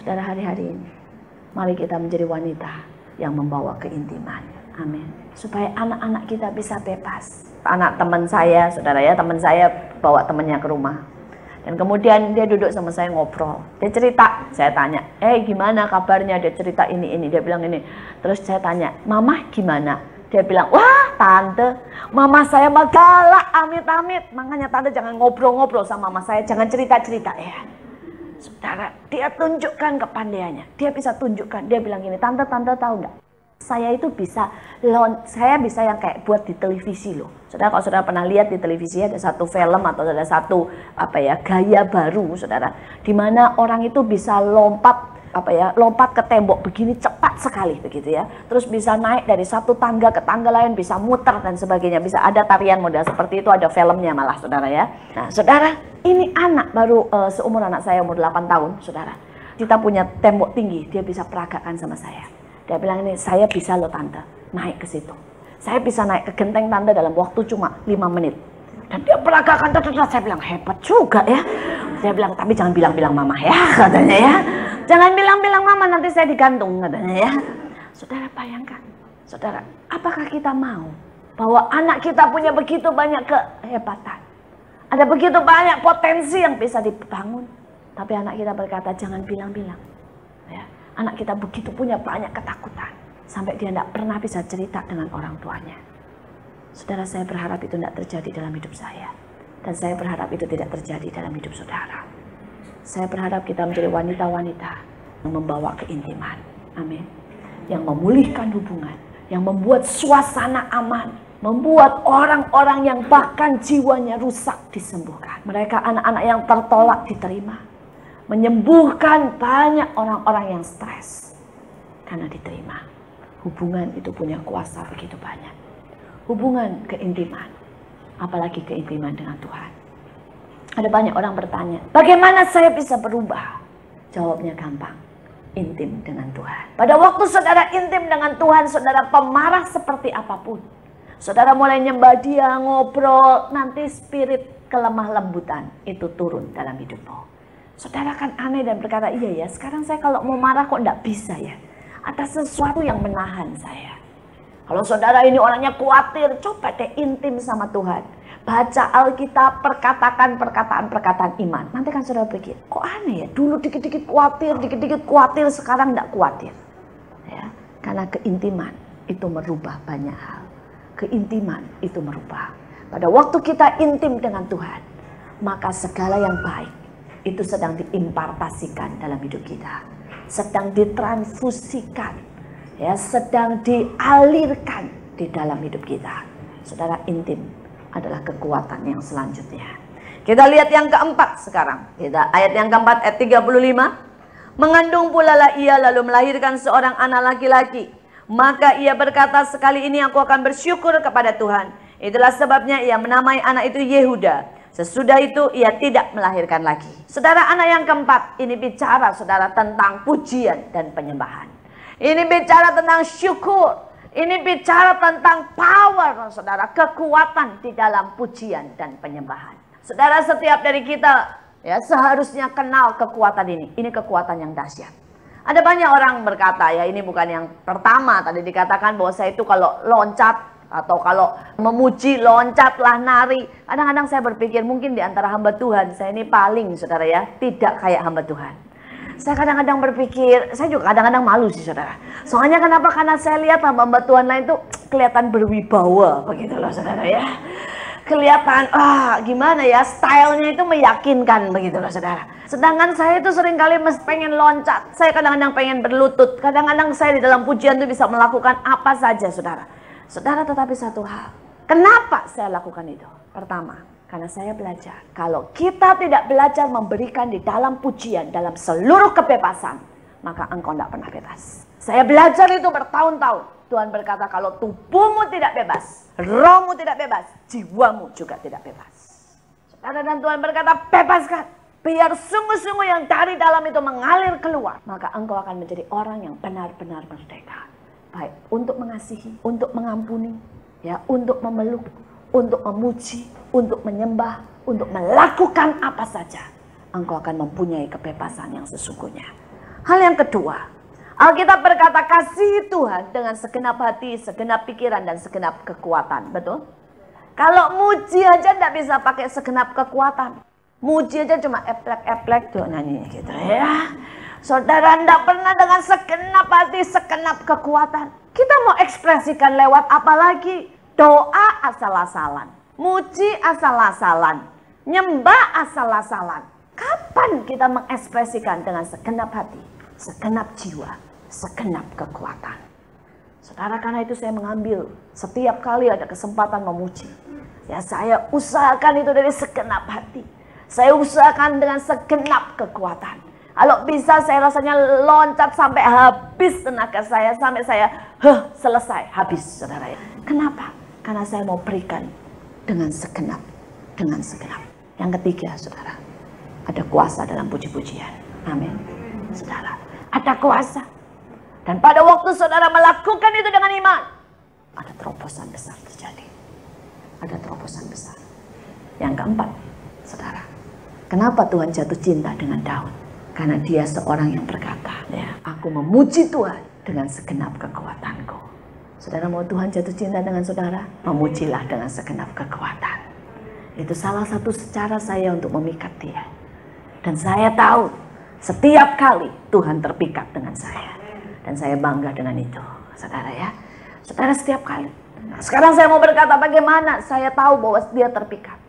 Saudara, hari-hari ini, mari kita menjadi wanita yang membawa keintiman. Amin. Supaya anak-anak kita bisa bebas. Anak teman saya, saudara ya, teman saya bawa temannya ke rumah. Dan kemudian dia duduk sama saya ngobrol. Dia cerita, saya tanya, gimana kabarnya? Dia cerita ini. Dia bilang ini. Terus saya tanya, mama gimana? Dia bilang, wah tante, mama saya mah galak, amit-amit. Makanya tante jangan ngobrol-ngobrol sama mama saya, jangan cerita-cerita ya. Saudara, dia tunjukkan kepandaiannya. Dia bisa tunjukkan, dia bilang gini, tante tahu nggak? Saya itu bisa, saya bisa yang kayak buat di televisi loh. Saudara, kalau saudara pernah lihat di televisi ada satu film atau ada satu gaya baru, saudara, di mana orang itu bisa lompat ke tembok begini cepat sekali begitu ya. Terus bisa naik dari satu tangga ke tangga lain, bisa muter dan sebagainya, bisa ada tarian model seperti itu, ada filmnya malah saudara ya. Nah, saudara, ini anak baru seumur anak saya umur 8 tahun, saudara. Kita punya tembok tinggi, dia bisa peragakan sama saya. Dia bilang ini, saya bisa loh tante, naik ke situ. Saya bisa naik ke genteng tante dalam waktu cuma 5 menit. Dan dia peragakan, saya bilang hebat juga ya. Saya bilang, tapi jangan bilang-bilang mama ya, katanya ya. Jangan bilang-bilang mama, nanti saya digantung, katanya ya. Saudara, bayangkan. Saudara, apakah kita mau bahwa anak kita punya begitu banyak kehebatan? Ada begitu banyak potensi yang bisa dibangun. Tapi anak kita berkata, jangan bilang-bilang. Ya. Anak kita begitu punya banyak ketakutan. Sampai dia tidak pernah bisa cerita dengan orang tuanya. Saudara, saya berharap itu tidak terjadi dalam hidup saya. Dan saya berharap itu tidak terjadi dalam hidup saudara. Saya berharap kita menjadi wanita-wanita yang membawa keintiman. Amin. Yang memulihkan hubungan. Yang membuat suasana aman. Membuat orang-orang yang bahkan jiwanya rusak disembuhkan. Mereka anak-anak yang tertolak diterima. Menyembuhkan banyak orang-orang yang stres. Karena diterima. Hubungan itu punya kuasa begitu banyak. Hubungan keintiman. Apalagi keintiman dengan Tuhan. Ada banyak orang bertanya, bagaimana saya bisa berubah? Jawabnya gampang, intim dengan Tuhan. Pada waktu saudara intim dengan Tuhan, saudara pemarah seperti apapun. Saudara mulai nyembah dia, ngobrol, nanti spirit kelemah lembutan itu turun dalam hidupmu. Saudara kan aneh dan berkata, iya ya, sekarang saya kalau mau marah kok enggak bisa ya. Ada sesuatu yang menahan saya. Kalau saudara ini orangnya khawatir, coba deh intim sama Tuhan. Baca Alkitab, perkataan-perkataan iman. Nanti kan saudara pikir, kok aneh ya? Dulu dikit-dikit khawatir, sekarang enggak khawatir. Ya, karena keintiman itu merubah banyak hal. Keintiman itu merubah. Pada waktu kita intim dengan Tuhan, maka segala yang baik itu sedang diimpartasikan dalam hidup kita. Sedang ditransfusikan. Ya, sedang dialirkan di dalam hidup kita. Saudara, intim adalah kekuatan yang selanjutnya. Kita lihat yang keempat sekarang. Kita ayat yang keempat, ayat 35. Mengandung pula lah ia lalu melahirkan seorang anak laki-laki. Maka ia berkata, sekali ini aku akan bersyukur kepada Tuhan. Itulah sebabnya ia menamai anak itu Yehuda. Sesudah itu ia tidak melahirkan lagi. Saudara, anak yang keempat ini bicara saudara tentang pujian dan penyembahan. Ini bicara tentang syukur. Ini bicara tentang power, saudara, kekuatan di dalam pujian dan penyembahan. Saudara, setiap dari kita ya seharusnya kenal kekuatan ini. Ini kekuatan yang dahsyat. Ada banyak orang berkata, ya ini bukan yang pertama tadi dikatakan bahwa saya itu kalau loncat atau kalau memuji loncatlah nari. Kadang-kadang saya berpikir mungkin di antara hamba Tuhan saya ini paling, saudara ya, tidak kayak hamba Tuhan. Saya kadang-kadang berpikir, saya juga kadang-kadang malu sih saudara. Soalnya kenapa? Karena saya lihat hamba-hamba Tuhan lain tuh kelihatan berwibawa begitu loh saudara ya. Kelihatan, gimana ya, stylenya itu meyakinkan begitu loh saudara. Sedangkan saya itu seringkali pengen loncat. Saya kadang-kadang pengen berlutut. Kadang-kadang saya di dalam pujian itu bisa melakukan apa saja saudara. Saudara, tetapi satu hal. Kenapa saya lakukan itu? Pertama, karena saya belajar, kalau kita tidak belajar memberikan di dalam pujian, dalam seluruh kebebasan, maka engkau tidak pernah bebas. Saya belajar itu bertahun-tahun. Tuhan berkata, kalau tubuhmu tidak bebas, rohmu tidak bebas, jiwamu juga tidak bebas. Saudara, dan Tuhan berkata, bebaskan. Biar sungguh-sungguh yang dari dalam itu mengalir keluar. Maka engkau akan menjadi orang yang benar-benar merdeka. Baik untuk mengasihi, untuk mengampuni, ya, untuk memeluk, untuk memuji, untuk menyembah, untuk melakukan apa saja, engkau akan mempunyai kebebasan yang sesungguhnya. Hal yang kedua, Alkitab berkata kasihi Tuhan dengan segenap hati, segenap pikiran, dan segenap kekuatan. Betul? Kalau muji aja tidak bisa pakai segenap kekuatan. Muji aja cuma eplek-eplek tuh nyanyi gitu ya. Saudara, tidak pernah dengan segenap hati, segenap kekuatan. Kita mau ekspresikan lewat apa lagi? Doa asal-asalan, muji asal-asalan, nyembah asal-asalan. Kapan kita mengekspresikan dengan segenap hati, segenap jiwa, segenap kekuatan? Saudara, karena itu saya mengambil setiap kali ada kesempatan memuji. Ya, saya usahakan itu dari segenap hati. Saya usahakan dengan segenap kekuatan. Kalau bisa saya rasanya loncat sampai habis tenaga saya, sampai saya selesai, habis saudara ya. Kenapa? Karena saya mau berikan dengan segenap, dengan segenap. Yang ketiga saudara, ada kuasa dalam puji-pujian. Amin. Saudara, ada kuasa. Dan pada waktu saudara melakukan itu dengan iman, ada terobosan besar terjadi. Ada terobosan besar. Yang keempat, saudara, kenapa Tuhan jatuh cinta dengan Daud? Karena dia seorang yang berkata, ya, aku memuji Tuhan dengan segenap kekuatanku. Saudara, mau Tuhan jatuh cinta dengan saudara? Memujilah dengan segenap kekuatan. Itu salah satu cara saya untuk memikat dia. Dan saya tahu setiap kali Tuhan terpikat dengan saya. Dan saya bangga dengan itu, saudara ya. Saudara, setiap kali. Nah, sekarang saya mau berkata bagaimana saya tahu bahwa dia terpikat.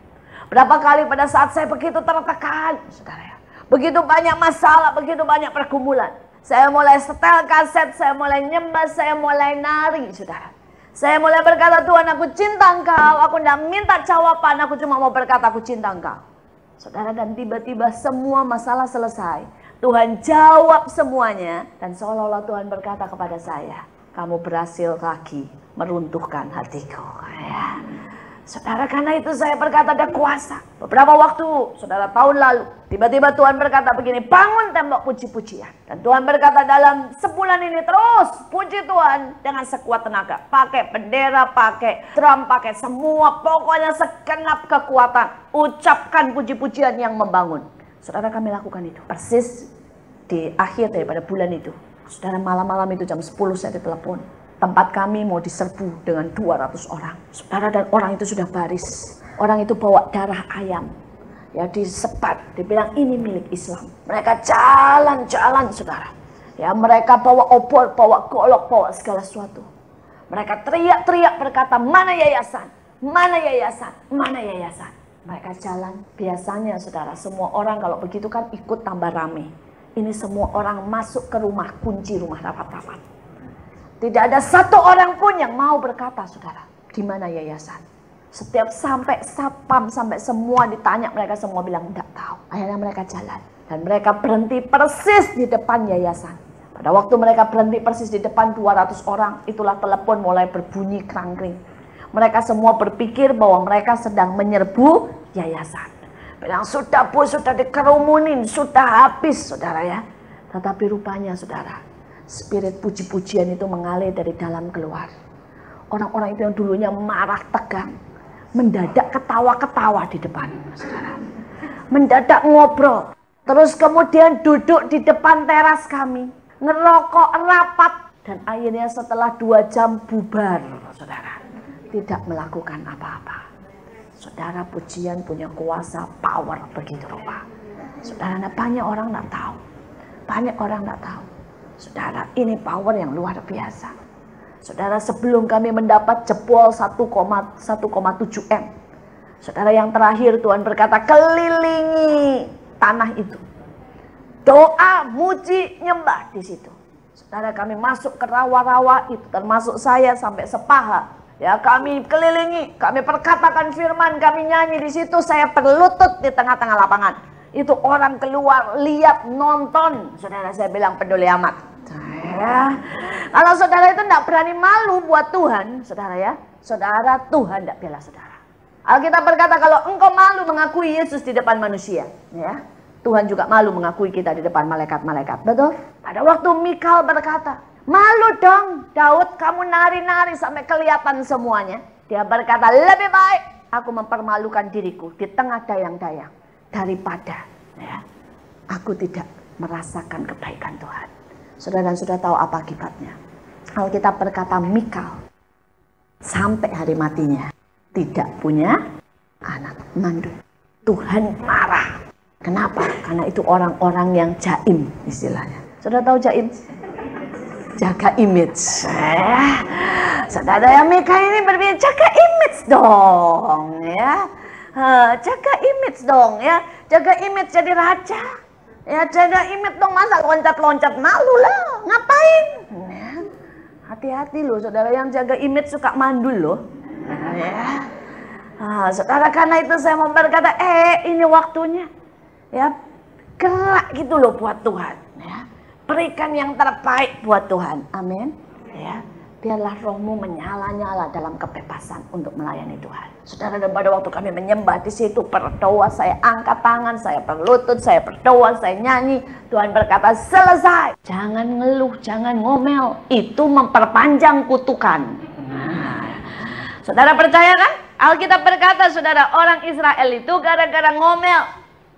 Berapa kali pada saat saya begitu tertekan, saudara ya. Begitu banyak masalah, begitu banyak pergumulan. Saya mulai setel kaset, saya mulai nyembah, saya mulai nari, saudara. Saya mulai berkata, Tuhan, aku cinta Engkau. Aku tidak minta jawaban, aku cuma mau berkata, aku cinta Engkau. Saudara, dan tiba-tiba semua masalah selesai. Tuhan jawab semuanya. Dan seolah-olah Tuhan berkata kepada saya, kamu berhasil lagi meruntuhkan hatiku. Ya. Saudara, karena itu saya berkata ada kuasa. Beberapa waktu, saudara, tahun lalu, tiba-tiba Tuhan berkata begini, bangun tembok puji-pujian. Dan Tuhan berkata dalam sebulan ini terus puji Tuhan dengan sekuat tenaga. Pakai bendera, pakai drum, pakai semua, pokoknya segenap kekuatan. Ucapkan puji-pujian yang membangun. Saudara, kami lakukan itu. Persis di akhir daripada bulan itu. Saudara, malam-malam itu jam 10 saya ditelepon. Tempat kami mau diserbu dengan 200 orang. Saudara, dan orang itu sudah baris. Orang itu bawa darah ayam. Ya, disebar. Dibilang ini milik Islam. Mereka jalan-jalan, saudara. Ya, mereka bawa obor, bawa golok, bawa segala sesuatu. Mereka teriak-teriak berkata, mana yayasan? Mana yayasan? Mana yayasan? Mereka jalan. Biasanya, saudara, semua orang kalau begitu kan ikut tambah rame. Ini semua orang masuk ke rumah, kunci rumah rapat-rapat. Tidak ada satu orang pun yang mau berkata, saudara, di mana yayasan? Setiap sampai sapam, sampai semua ditanya, mereka semua bilang tidak tahu. Akhirnya mereka jalan. Dan mereka berhenti persis di depan yayasan. Pada waktu mereka berhenti persis di depan 200 orang, itulah telepon mulai berbunyi krangkring. Mereka semua berpikir bahwa mereka sedang menyerbu yayasan. Bilang, sudah bu, sudah dikerumunin, sudah habis, saudara ya. Tetapi rupanya, saudara, spirit puji-pujian itu mengalir dari dalam keluar. Orang-orang itu yang dulunya marah tegang, mendadak ketawa-ketawa di depan, saudara. Mendadak ngobrol, terus kemudian duduk di depan teras kami, ngerokok rapat, dan akhirnya setelah 2 jam bubar, saudara. Tidak melakukan apa-apa. Saudara, pujian punya kuasa, power begitu rupa. Saudara, banyak orang tidak tahu. Banyak orang tidak tahu. Saudara, ini power yang luar biasa. Saudara, sebelum kami mendapat jebol 1,7 M. Saudara, yang terakhir Tuhan berkata, kelilingi tanah itu. Doa, muji, nyembah di situ. Saudara, kami masuk ke rawa-rawa itu, termasuk saya sampai sepaha. Ya, kami kelilingi, kami perkatakan firman, kami nyanyi di situ. Saya berlutut di tengah-tengah lapangan. Itu orang keluar, lihat, nonton. Saudara, saya bilang peduli amat. Ya. Kalau saudara itu tidak berani malu buat Tuhan, saudara ya, saudara, Tuhan tidak bela saudara. Alkitab berkata kalau engkau malu mengakui Yesus di depan manusia, ya, Tuhan juga malu mengakui kita di depan malaikat-malaikat. Betul? Pada waktu Mikal berkata, malu dong Daud, kamu nari-nari sampai kelihatan semuanya. Dia berkata, lebih baik aku mempermalukan diriku di tengah dayang-dayang daripada ya, aku tidak merasakan kebaikan Tuhan. Saudara dan saudara tahu apa akibatnya? Alkitab berkata Mikal sampai hari matinya tidak punya anak mandul. Tuhan marah. Kenapa? Karena itu orang-orang yang jaim istilahnya. Saudara tahu jaim? Jaga image. Saudara yang Mikal ini berbicara jaga image dong, ya. Jaga image dong, ya. Jaga image jadi raja. Ya, jaga image dong, masa loncat-loncat, malu lah, ngapain? Ya, hati-hati loh, saudara, yang jaga image suka mandul loh. Ya. Saudara, karena itu saya mau berkata, ini waktunya. Ya, gerak gitu loh buat Tuhan. Ya. Berikan yang terbaik buat Tuhan. Amin. Ya. Biarlah rohmu menyala-nyala dalam kebebasan untuk melayani Tuhan. Saudara, dan pada waktu kami menyembah di situ, berdoa, saya angkat tangan, saya berlutut, saya berdoa, saya nyanyi. Tuhan berkata, selesai. Jangan ngeluh, jangan ngomel. Itu memperpanjang kutukan. Saudara percaya kan? Alkitab berkata, saudara, orang Israel itu gara-gara ngomel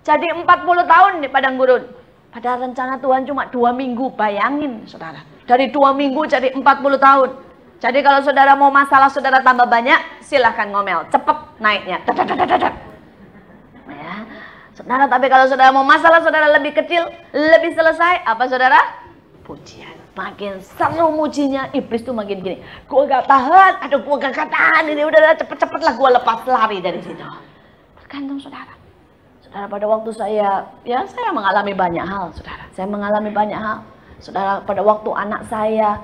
jadi 40 tahun di padang gurun. Padahal rencana Tuhan cuma 2 minggu, bayangin saudara. Dari 2 minggu jadi 40 tahun. Jadi kalau saudara mau masalah saudara tambah banyak, silahkan ngomel. Cepet naiknya. Ya. Saudara, tapi kalau saudara mau masalah saudara lebih kecil, lebih selesai, apa saudara? Pujian. Makin seru mujinya, iblis tuh makin gini. Gue gak tahan, aduh gue gak tahan. Ini udah cepet-cepet lah gue lepas lari dari situ. Tergantung saudara. Saudara, pada waktu saya mengalami banyak hal, saudara. Saya mengalami banyak hal. Saudara, pada waktu anak saya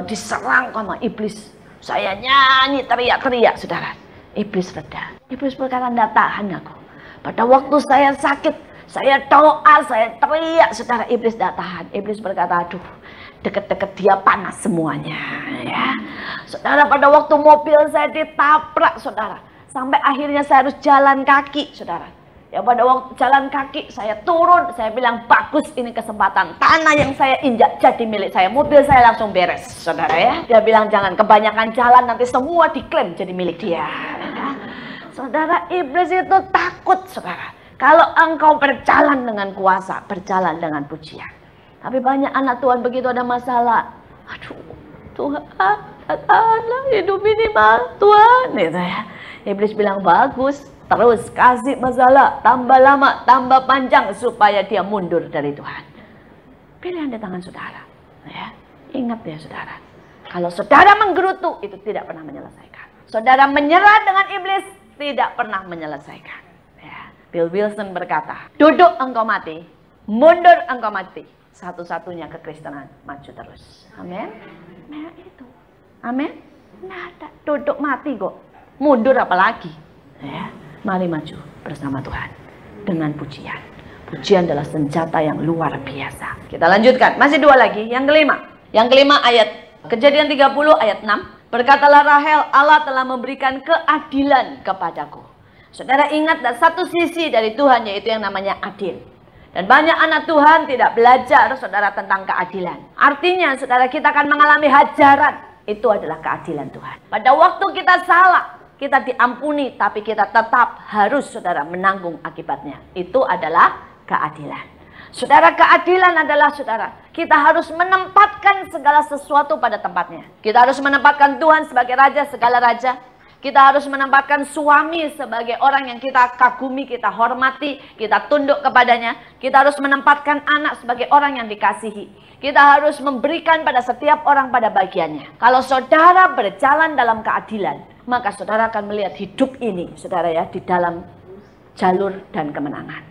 diserang sama iblis, saya nyanyi, teriak-teriak, saudara. Iblis reda. Iblis berkata, enggak tahan aku. Pada waktu saya sakit, saya doa, saya teriak, saudara. Iblis enggak tahan. Iblis berkata, aduh, deket-deket dia panas semuanya. Ya. Saudara, pada waktu mobil saya ditabrak, saudara. Sampai akhirnya saya harus jalan kaki, saudara. Ya, pada waktu jalan kaki saya turun, saya bilang bagus ini kesempatan. Tanah yang saya injak jadi milik saya. Mobil saya langsung beres, saudara ya. Dia bilang jangan kebanyakan jalan, nanti semua diklaim jadi milik dia. Ya. Saudara, iblis itu takut, saudara. Kalau engkau berjalan dengan kuasa, berjalan dengan pujian. Tapi banyak anak Tuhan begitu ada masalah. Aduh, Tuhan, katakanlah hidup minimal, Tuhan. Gitu ya. Iblis bilang bagus. Terus kasih masalah, tambah lama, tambah panjang supaya dia mundur dari Tuhan. Pilihan di tangan saudara. Ya. Ingat ya saudara, kalau saudara menggerutu itu tidak pernah menyelesaikan. Saudara menyerah dengan iblis tidak pernah menyelesaikan. Ya. Bill Wilson berkata, duduk engkau mati, mundur engkau mati. Satu-satunya kekristenan maju terus. Amin. Nah itu. Amin. Nah ada duduk mati kok, mundur apalagi. Ya. Mari maju bersama Tuhan dengan pujian. Pujian adalah senjata yang luar biasa. Kita lanjutkan, masih 2 lagi. Yang kelima ayat Kejadian 30 ayat 6. Berkatalah Rahel, Allah telah memberikan keadilan kepadaku. Saudara ingat, ada satu sisi dari Tuhan yaitu yang namanya adil. Dan banyak anak Tuhan tidak belajar saudara tentang keadilan. Artinya saudara kita akan mengalami hajaran. Itu adalah keadilan Tuhan. Pada waktu kita salah, kita diampuni, tapi kita tetap harus, saudara, menanggung akibatnya. Itu adalah keadilan. Saudara, keadilan adalah, saudara, kita harus menempatkan segala sesuatu pada tempatnya. Kita harus menempatkan Tuhan sebagai Raja segala raja. Kita harus menempatkan suami sebagai orang yang kita kagumi, kita hormati, kita tunduk kepadanya. Kita harus menempatkan anak sebagai orang yang dikasihi. Kita harus memberikan pada setiap orang pada bagiannya. Kalau saudara berjalan dalam keadilan, maka saudara akan melihat hidup ini, saudara ya, di dalam jalur dan kemenangan.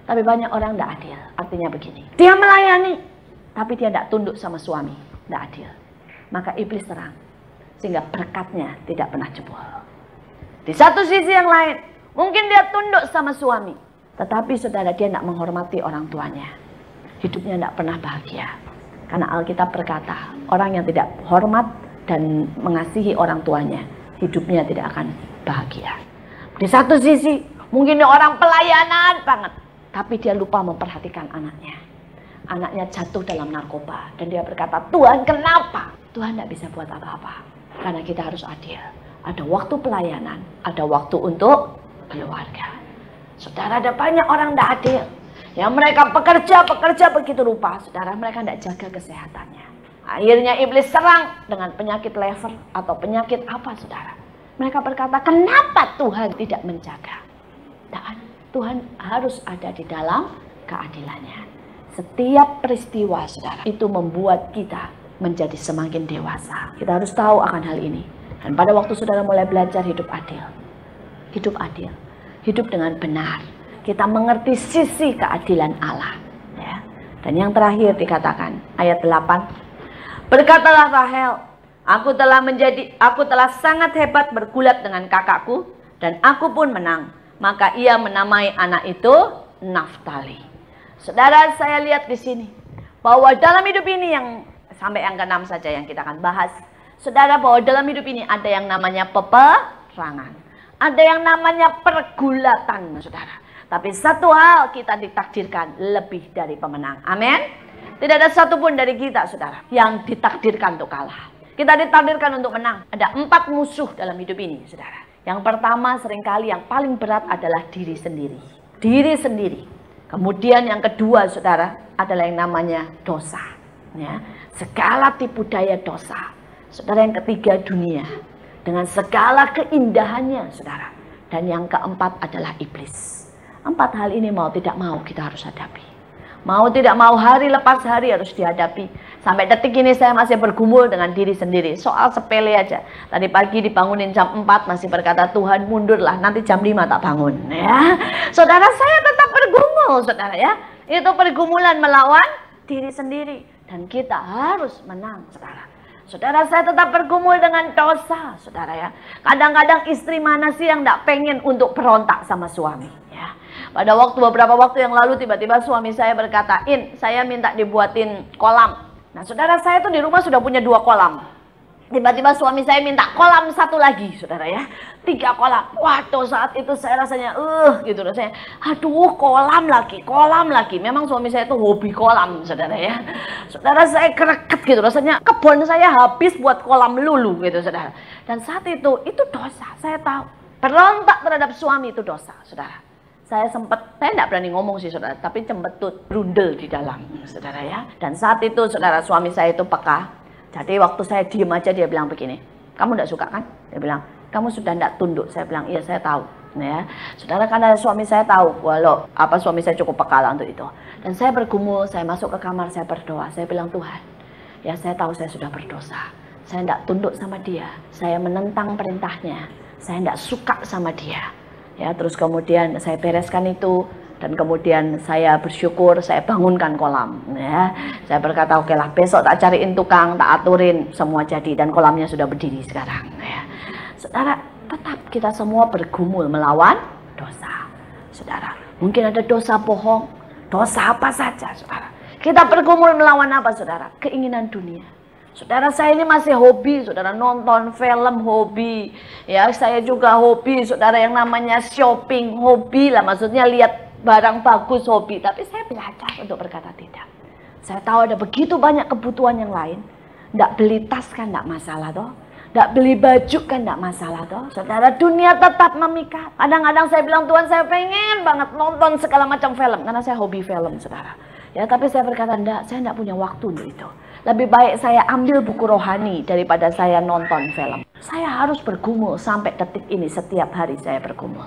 Tapi banyak orang tidak adil. Artinya begini, dia melayani, tapi dia tidak tunduk sama suami. Tidak adil. Maka iblis serang, sehingga berkatnya tidak pernah jebol. Di satu sisi yang lain, mungkin dia tunduk sama suami, tetapi saudara, dia tidak menghormati orang tuanya. Hidupnya tidak pernah bahagia. Karena Alkitab berkata, orang yang tidak hormat dan mengasihi orang tuanya, hidupnya tidak akan bahagia. Di satu sisi, mungkin dia orang pelayanan banget, tapi dia lupa memperhatikan anaknya. Anaknya jatuh dalam narkoba, dan dia berkata, Tuhan kenapa? Tuhan tidak bisa buat apa-apa, karena kita harus adil. Ada waktu pelayanan, ada waktu untuk keluarga. Saudara, ada banyak orang tidak adil. Yang mereka bekerja begitu rupa. Saudara, mereka tidak jaga kesehatannya. Akhirnya iblis serang dengan penyakit lever atau penyakit apa, saudara. Mereka berkata, kenapa Tuhan tidak menjaga? Dan Tuhan harus ada di dalam keadilannya. Setiap peristiwa, saudara, itu membuat kita menjadi semakin dewasa. Kita harus tahu akan hal ini. Dan pada waktu saudara mulai belajar hidup adil, hidup dengan benar, kita mengerti sisi keadilan Allah. Ya. Dan yang terakhir dikatakan, ayat 8, berkatalah Rahel, aku telah sangat hebat bergulat dengan kakakku, dan aku pun menang. Maka ia menamai anak itu Naftali. Saudara, saya lihat di sini bahwa dalam hidup ini, yang sampai yang ke-6 saja yang kita akan bahas, saudara, bahwa dalam hidup ini ada yang namanya peperangan, ada yang namanya pergulatan, saudara. Tapi satu hal, kita ditakdirkan lebih dari pemenang. Amin. Tidak ada satupun dari kita, saudara, yang ditakdirkan untuk kalah. Kita ditakdirkan untuk menang. Ada 4 musuh dalam hidup ini, saudara. Yang pertama, seringkali yang paling berat adalah diri sendiri. Diri sendiri. Kemudian yang kedua, saudara, adalah yang namanya dosa. Ya. Segala tipu daya dosa. Saudara, yang ketiga, dunia dengan segala keindahannya, saudara. Dan yang keempat adalah iblis. 4 hal ini mau tidak mau kita harus hadapi. Mau tidak mau, hari lepas hari harus dihadapi. Sampai detik ini saya masih bergumul dengan diri sendiri. Soal sepele aja. Tadi pagi dibangunin jam 4 masih berkata, Tuhan mundurlah, nanti jam 5 tak bangun. Ya, saudara, saya tetap bergumul, saudara ya. Itu pergumulan melawan diri sendiri. Dan kita harus menang, saudara. Saudara, saya tetap bergumul dengan dosa, saudara ya. Kadang-kadang istri mana sih yang tidak pengen untuk berontak sama suami, ya. Pada beberapa waktu yang lalu, tiba-tiba suami saya berkata, In, saya minta dibuatin kolam. Nah, saudara, saya tuh di rumah sudah punya 2 kolam. Tiba-tiba suami saya minta kolam 1 lagi, saudara ya. 3 kolam. Waduh, saat itu saya rasanya, gitu rasanya. Aduh, kolam lagi. Memang suami saya itu hobi kolam, saudara ya. Saudara, saya kereket gitu rasanya. Kebun saya habis buat kolam lulu, gitu, saudara. Dan saat itu dosa. Saya tahu. Berontak terhadap suami itu dosa, saudara. Saya tidak berani ngomong sih, saudara. Tapi cembetut, brundel di dalam, saudara ya. Dan saat itu, saudara, suami saya itu peka. Jadi waktu saya diem aja, dia bilang begini, kamu tidak suka kan? Dia bilang, kamu sudah tidak tunduk. Saya bilang, iya saya tahu. Ya, saudara, karena suami saya tahu, walau suami saya cukup peka lah untuk itu. Dan saya bergumul, saya masuk ke kamar, saya berdoa. Saya bilang, Tuhan, ya saya tahu saya sudah berdosa. Saya tidak tunduk sama dia. Saya menentang perintahnya. Saya tidak suka sama dia. Ya, terus kemudian saya bereskan itu. Dan kemudian saya bersyukur, saya bangunkan kolam. Ya. Saya berkata, oke lah, besok tak cariin tukang, tak aturin, semua jadi. Dan kolamnya sudah berdiri sekarang. Ya. Saudara, tetap kita semua bergumul melawan dosa. Saudara, mungkin ada dosa bohong, dosa apa saja, saudara. Kita bergumul melawan apa, saudara? Keinginan dunia. Saudara, saya ini masih hobi, saudara, nonton film hobi. Ya, saya juga hobi, saudara, yang namanya shopping hobi lah. Maksudnya lihat barang bagus hobi, tapi saya belajar untuk berkata tidak. Saya tahu ada begitu banyak kebutuhan yang lain. Nggak beli tas kan nggak masalah toh. Nggak beli baju kan nggak masalah toh. Saudara, dunia tetap memikat. Kadang-kadang saya bilang, Tuhan saya pengen banget nonton segala macam film. Karena saya hobi film, saudara. Ya, tapi saya berkata, enggak, saya enggak punya waktu untuk itu. Lebih baik saya ambil buku rohani daripada saya nonton film. Saya harus bergumul sampai detik ini, setiap hari saya bergumul.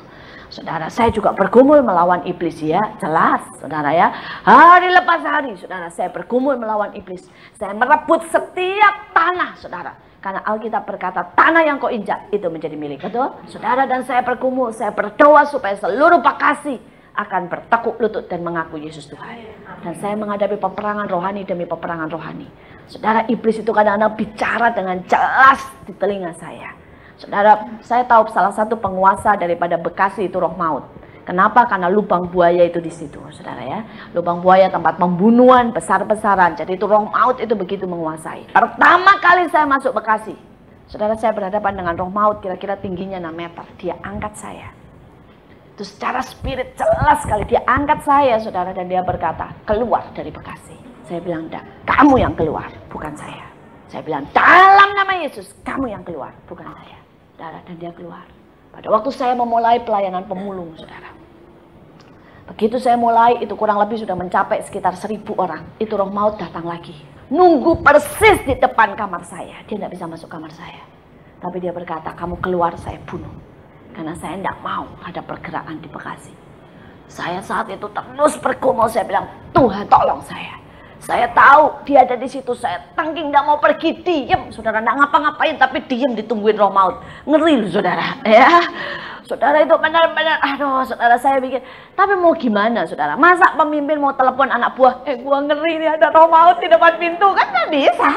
Saudara, saya juga bergumul melawan iblis ya, jelas saudara ya. Hari lepas hari, saudara, saya bergumul melawan iblis. Saya merebut setiap tanah, saudara. Karena Alkitab berkata, tanah yang kau injak itu menjadi milik. Betul? Saudara, dan saya bergumul, saya berdoa supaya seluruh Bekasi akan bertekuk lutut dan mengaku Yesus Tuhan. Dan saya menghadapi peperangan rohani demi peperangan rohani. Saudara, iblis itu kadang-kadang bicara dengan jelas di telinga saya. Saudara, saya tahu salah satu penguasa daripada Bekasi itu roh maut. Kenapa? Karena lubang buaya itu di situ, saudara ya. Lubang buaya tempat pembunuhan besar-besaran. Jadi itu roh maut itu begitu menguasai. Pertama kali saya masuk Bekasi, saudara, saya berhadapan dengan roh maut kira-kira tingginya 6 meter. Dia angkat saya. Itu secara spirit jelas sekali. Dia angkat saya, saudara, dan dia berkata, keluar dari Bekasi. Saya bilang, enggak, kamu yang keluar, bukan saya. Saya bilang, dalam nama Yesus, kamu yang keluar, bukan saya. Saudara, dan dia keluar. Pada waktu saya memulai pelayanan pemulung, saudara. Begitu saya mulai, itu kurang lebih sudah mencapai sekitar 1000 orang. Itu roh maut datang lagi. Nunggu persis di depan kamar saya. Dia tidak bisa masuk kamar saya. Tapi dia berkata, kamu keluar, saya bunuh. Karena saya tidak mau ada pergerakan di Bekasi. Saya saat itu terus bergumul, saya bilang, Tuhan tolong saya. Saya tahu dia ada di situ, saya tangking tidak mau pergi, diem. Saudara, tidak ngapa-ngapain, tapi diem ditungguin roh maut. Ngeri loh saudara, ya. Saudara itu benar-benar, aduh saudara, saya bikin. Tapi mau gimana saudara, masa pemimpin mau telepon anak buah, gua ngeri nih ada roh maut di depan pintu, kan nggak bisa.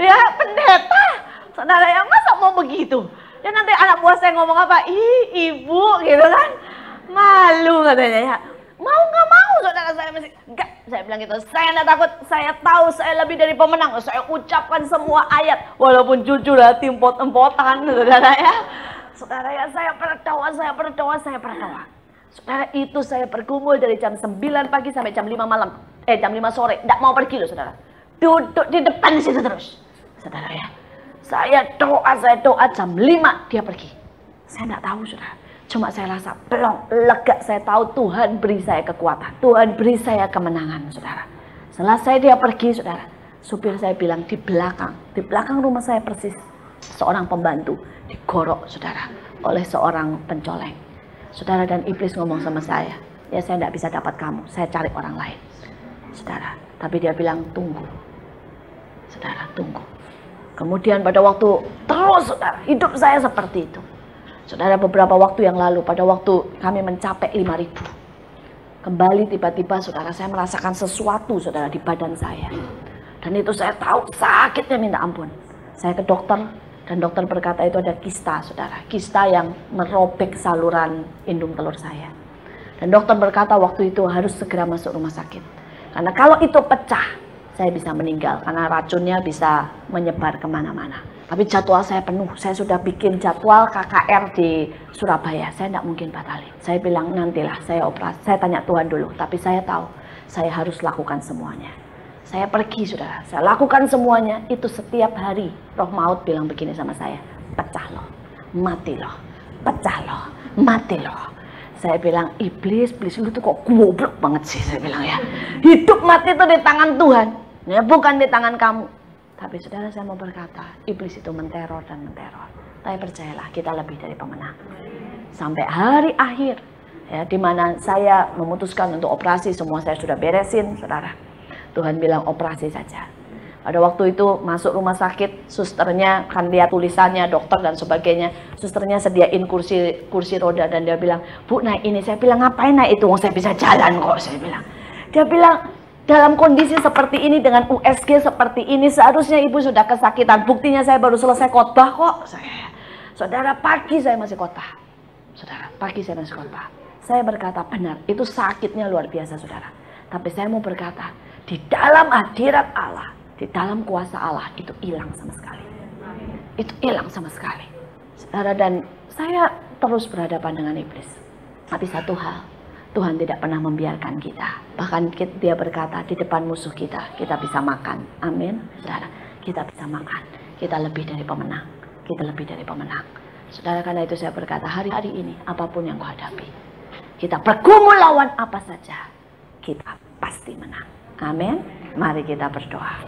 Ya, pendeta, saudara, yang masa mau begitu. Ya nanti anak buah saya ngomong apa, ih ibu gitu kan, malu katanya ya. Mau nggak mau saudara, saya masih enggak, saya bilang gitu, saya enggak takut, saya tahu saya lebih dari pemenang, saya ucapkan semua ayat walaupun jujur hati empot-empotan saudara ya. Saudara ya, saya berdoa. Saudara, itu saya bergumul dari jam 9 pagi sampai jam 5 malam, jam 5 sore, enggak mau pergi loh saudara. Duduk di depan di situ terus. Saudara ya. Saya doa jam 5 dia pergi. Saya enggak tahu saudara. Cuma saya rasa belum lega, saya tahu Tuhan beri saya kekuatan. Tuhan beri saya kemenangan, saudara. Selesai dia pergi, saudara. Supir saya bilang di belakang rumah saya persis, seorang pembantu digorok, saudara, oleh seorang pencoleng. Saudara, dan iblis ngomong sama saya, ya saya tidak bisa dapat kamu, saya cari orang lain. Saudara, tapi dia bilang tunggu. Saudara, tunggu. Kemudian pada waktu terus, saudara, hidup saya seperti itu. Saudara, beberapa waktu yang lalu, pada waktu kami mencapai 5.000. Kembali tiba-tiba, saudara, saya merasakan sesuatu, saudara, di badan saya. Dan itu saya tahu sakitnya minta ampun. Saya ke dokter, dan dokter berkata itu ada kista, saudara. Kista yang merobek saluran indung telur saya. Dan dokter berkata waktu itu harus segera masuk rumah sakit. Karena kalau itu pecah, saya bisa meninggal. Karena racunnya bisa menyebar kemana-mana. Tapi jadwal saya penuh, saya sudah bikin jadwal KKR di Surabaya, saya tidak mungkin batalin. Saya bilang nantilah, saya operasi, saya tanya Tuhan dulu, tapi saya tahu, saya harus lakukan semuanya. Saya pergi saudara, saya lakukan semuanya, itu setiap hari roh maut bilang begini sama saya, pecah loh, mati loh, pecah loh, mati loh. Saya bilang, iblis lu tuh kok goblok banget sih, saya bilang ya. Hidup mati itu di tangan Tuhan, ya bukan di tangan kamu. Tapi saudara, saya mau berkata, iblis itu menteror dan menteror. Tapi percayalah, kita lebih dari pemenang. Sampai hari akhir, ya, di mana saya memutuskan untuk operasi, semua saya sudah beresin, saudara. Tuhan bilang operasi saja. Pada waktu itu masuk rumah sakit, susternya kan lihat tulisannya, dokter dan sebagainya. Susternya sediain kursi roda dan dia bilang, Bu naik ini. Saya bilang ngapain naik itu? Saya bisa jalan kok, saya bilang. Dia bilang, dalam kondisi seperti ini, dengan USG seperti ini, seharusnya ibu sudah kesakitan. Buktinya saya baru selesai khotbah kok. Saudara, pagi saya masih khotbah. Saudara, pagi saya masih khotbah. Saya berkata, benar, itu sakitnya luar biasa, saudara. Tapi saya mau berkata, di dalam hadirat Allah, di dalam kuasa Allah, itu hilang sama sekali. Itu hilang sama sekali. Saudara, dan saya terus berhadapan dengan iblis. Tapi satu hal, Tuhan tidak pernah membiarkan kita. Bahkan dia berkata, di depan musuh kita bisa makan. Amin. Saudara, kita bisa makan. Kita lebih dari pemenang. Kita lebih dari pemenang. Saudara, karena itu saya berkata, hari-hari ini apapun yang kau hadapi, kita bergumul lawan apa saja, kita pasti menang. Amin. Mari kita berdoa.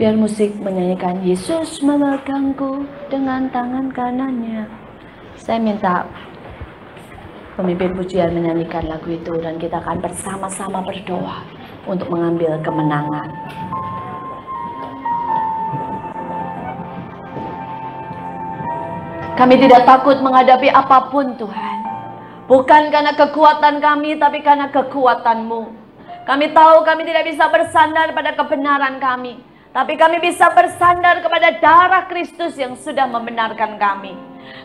Biar musik menyanyikan Yesus memegangku dengan tangan kanannya. Saya minta pemimpin pujian menyanyikan lagu itu dan kita akan bersama-sama berdoa untuk mengambil kemenangan. Kami tidak takut menghadapi apapun Tuhan. Bukan karena kekuatan kami, tapi karena kekuatan-Mu. Kami tahu kami tidak bisa bersandar pada kebenaran kami. Tapi kami bisa bersandar kepada darah Kristus yang sudah membenarkan kami.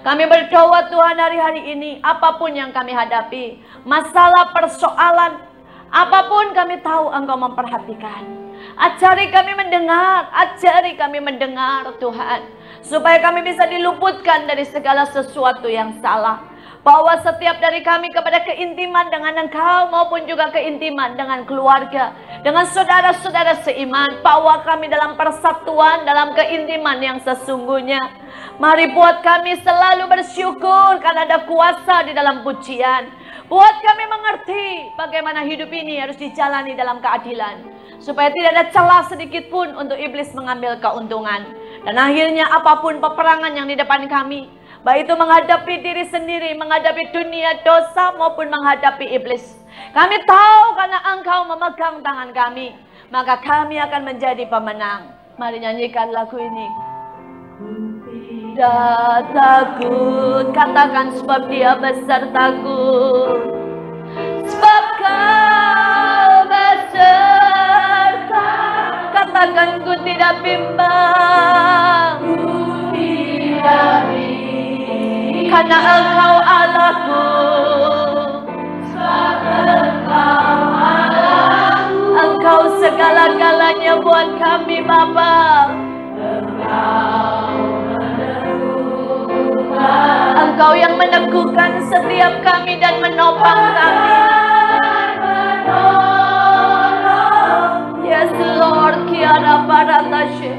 Kami berdoa Tuhan hari-hari ini, apapun yang kami hadapi, masalah, persoalan, apapun kami tahu Engkau memperhatikan. Ajari kami mendengar Tuhan. Supaya kami bisa diluputkan dari segala sesuatu yang salah. Bawa setiap dari kami kepada keintiman dengan Engkau maupun juga keintiman dengan keluarga, dengan saudara-saudara seiman. Bawa kami dalam persatuan, dalam keintiman yang sesungguhnya. Mari buat kami selalu bersyukur karena ada kuasa di dalam pujian. Buat kami mengerti bagaimana hidup ini harus dijalani dalam keadilan. Supaya tidak ada celah sedikit pun untuk iblis mengambil keuntungan. Dan akhirnya apapun peperangan yang di depan kami, baik itu menghadapi diri sendiri, menghadapi dunia dosa maupun menghadapi iblis, kami tahu karena Engkau memegang tangan kami, maka kami akan menjadi pemenang. Mari nyanyikan lagu ini. Tidak takut, katakan sebab Dia besertaku. Sebab Kau beserta, katakan ku tidak bimbang. Ku tidak bimbang, karena Engkau Allahku. Sebab Engkau Allahku, Engkau segala-galanya buat kami Bapa. Engkau yang meneguhkan setiap kami dan menopang kami. Yes Lord, Kiara Paratashe.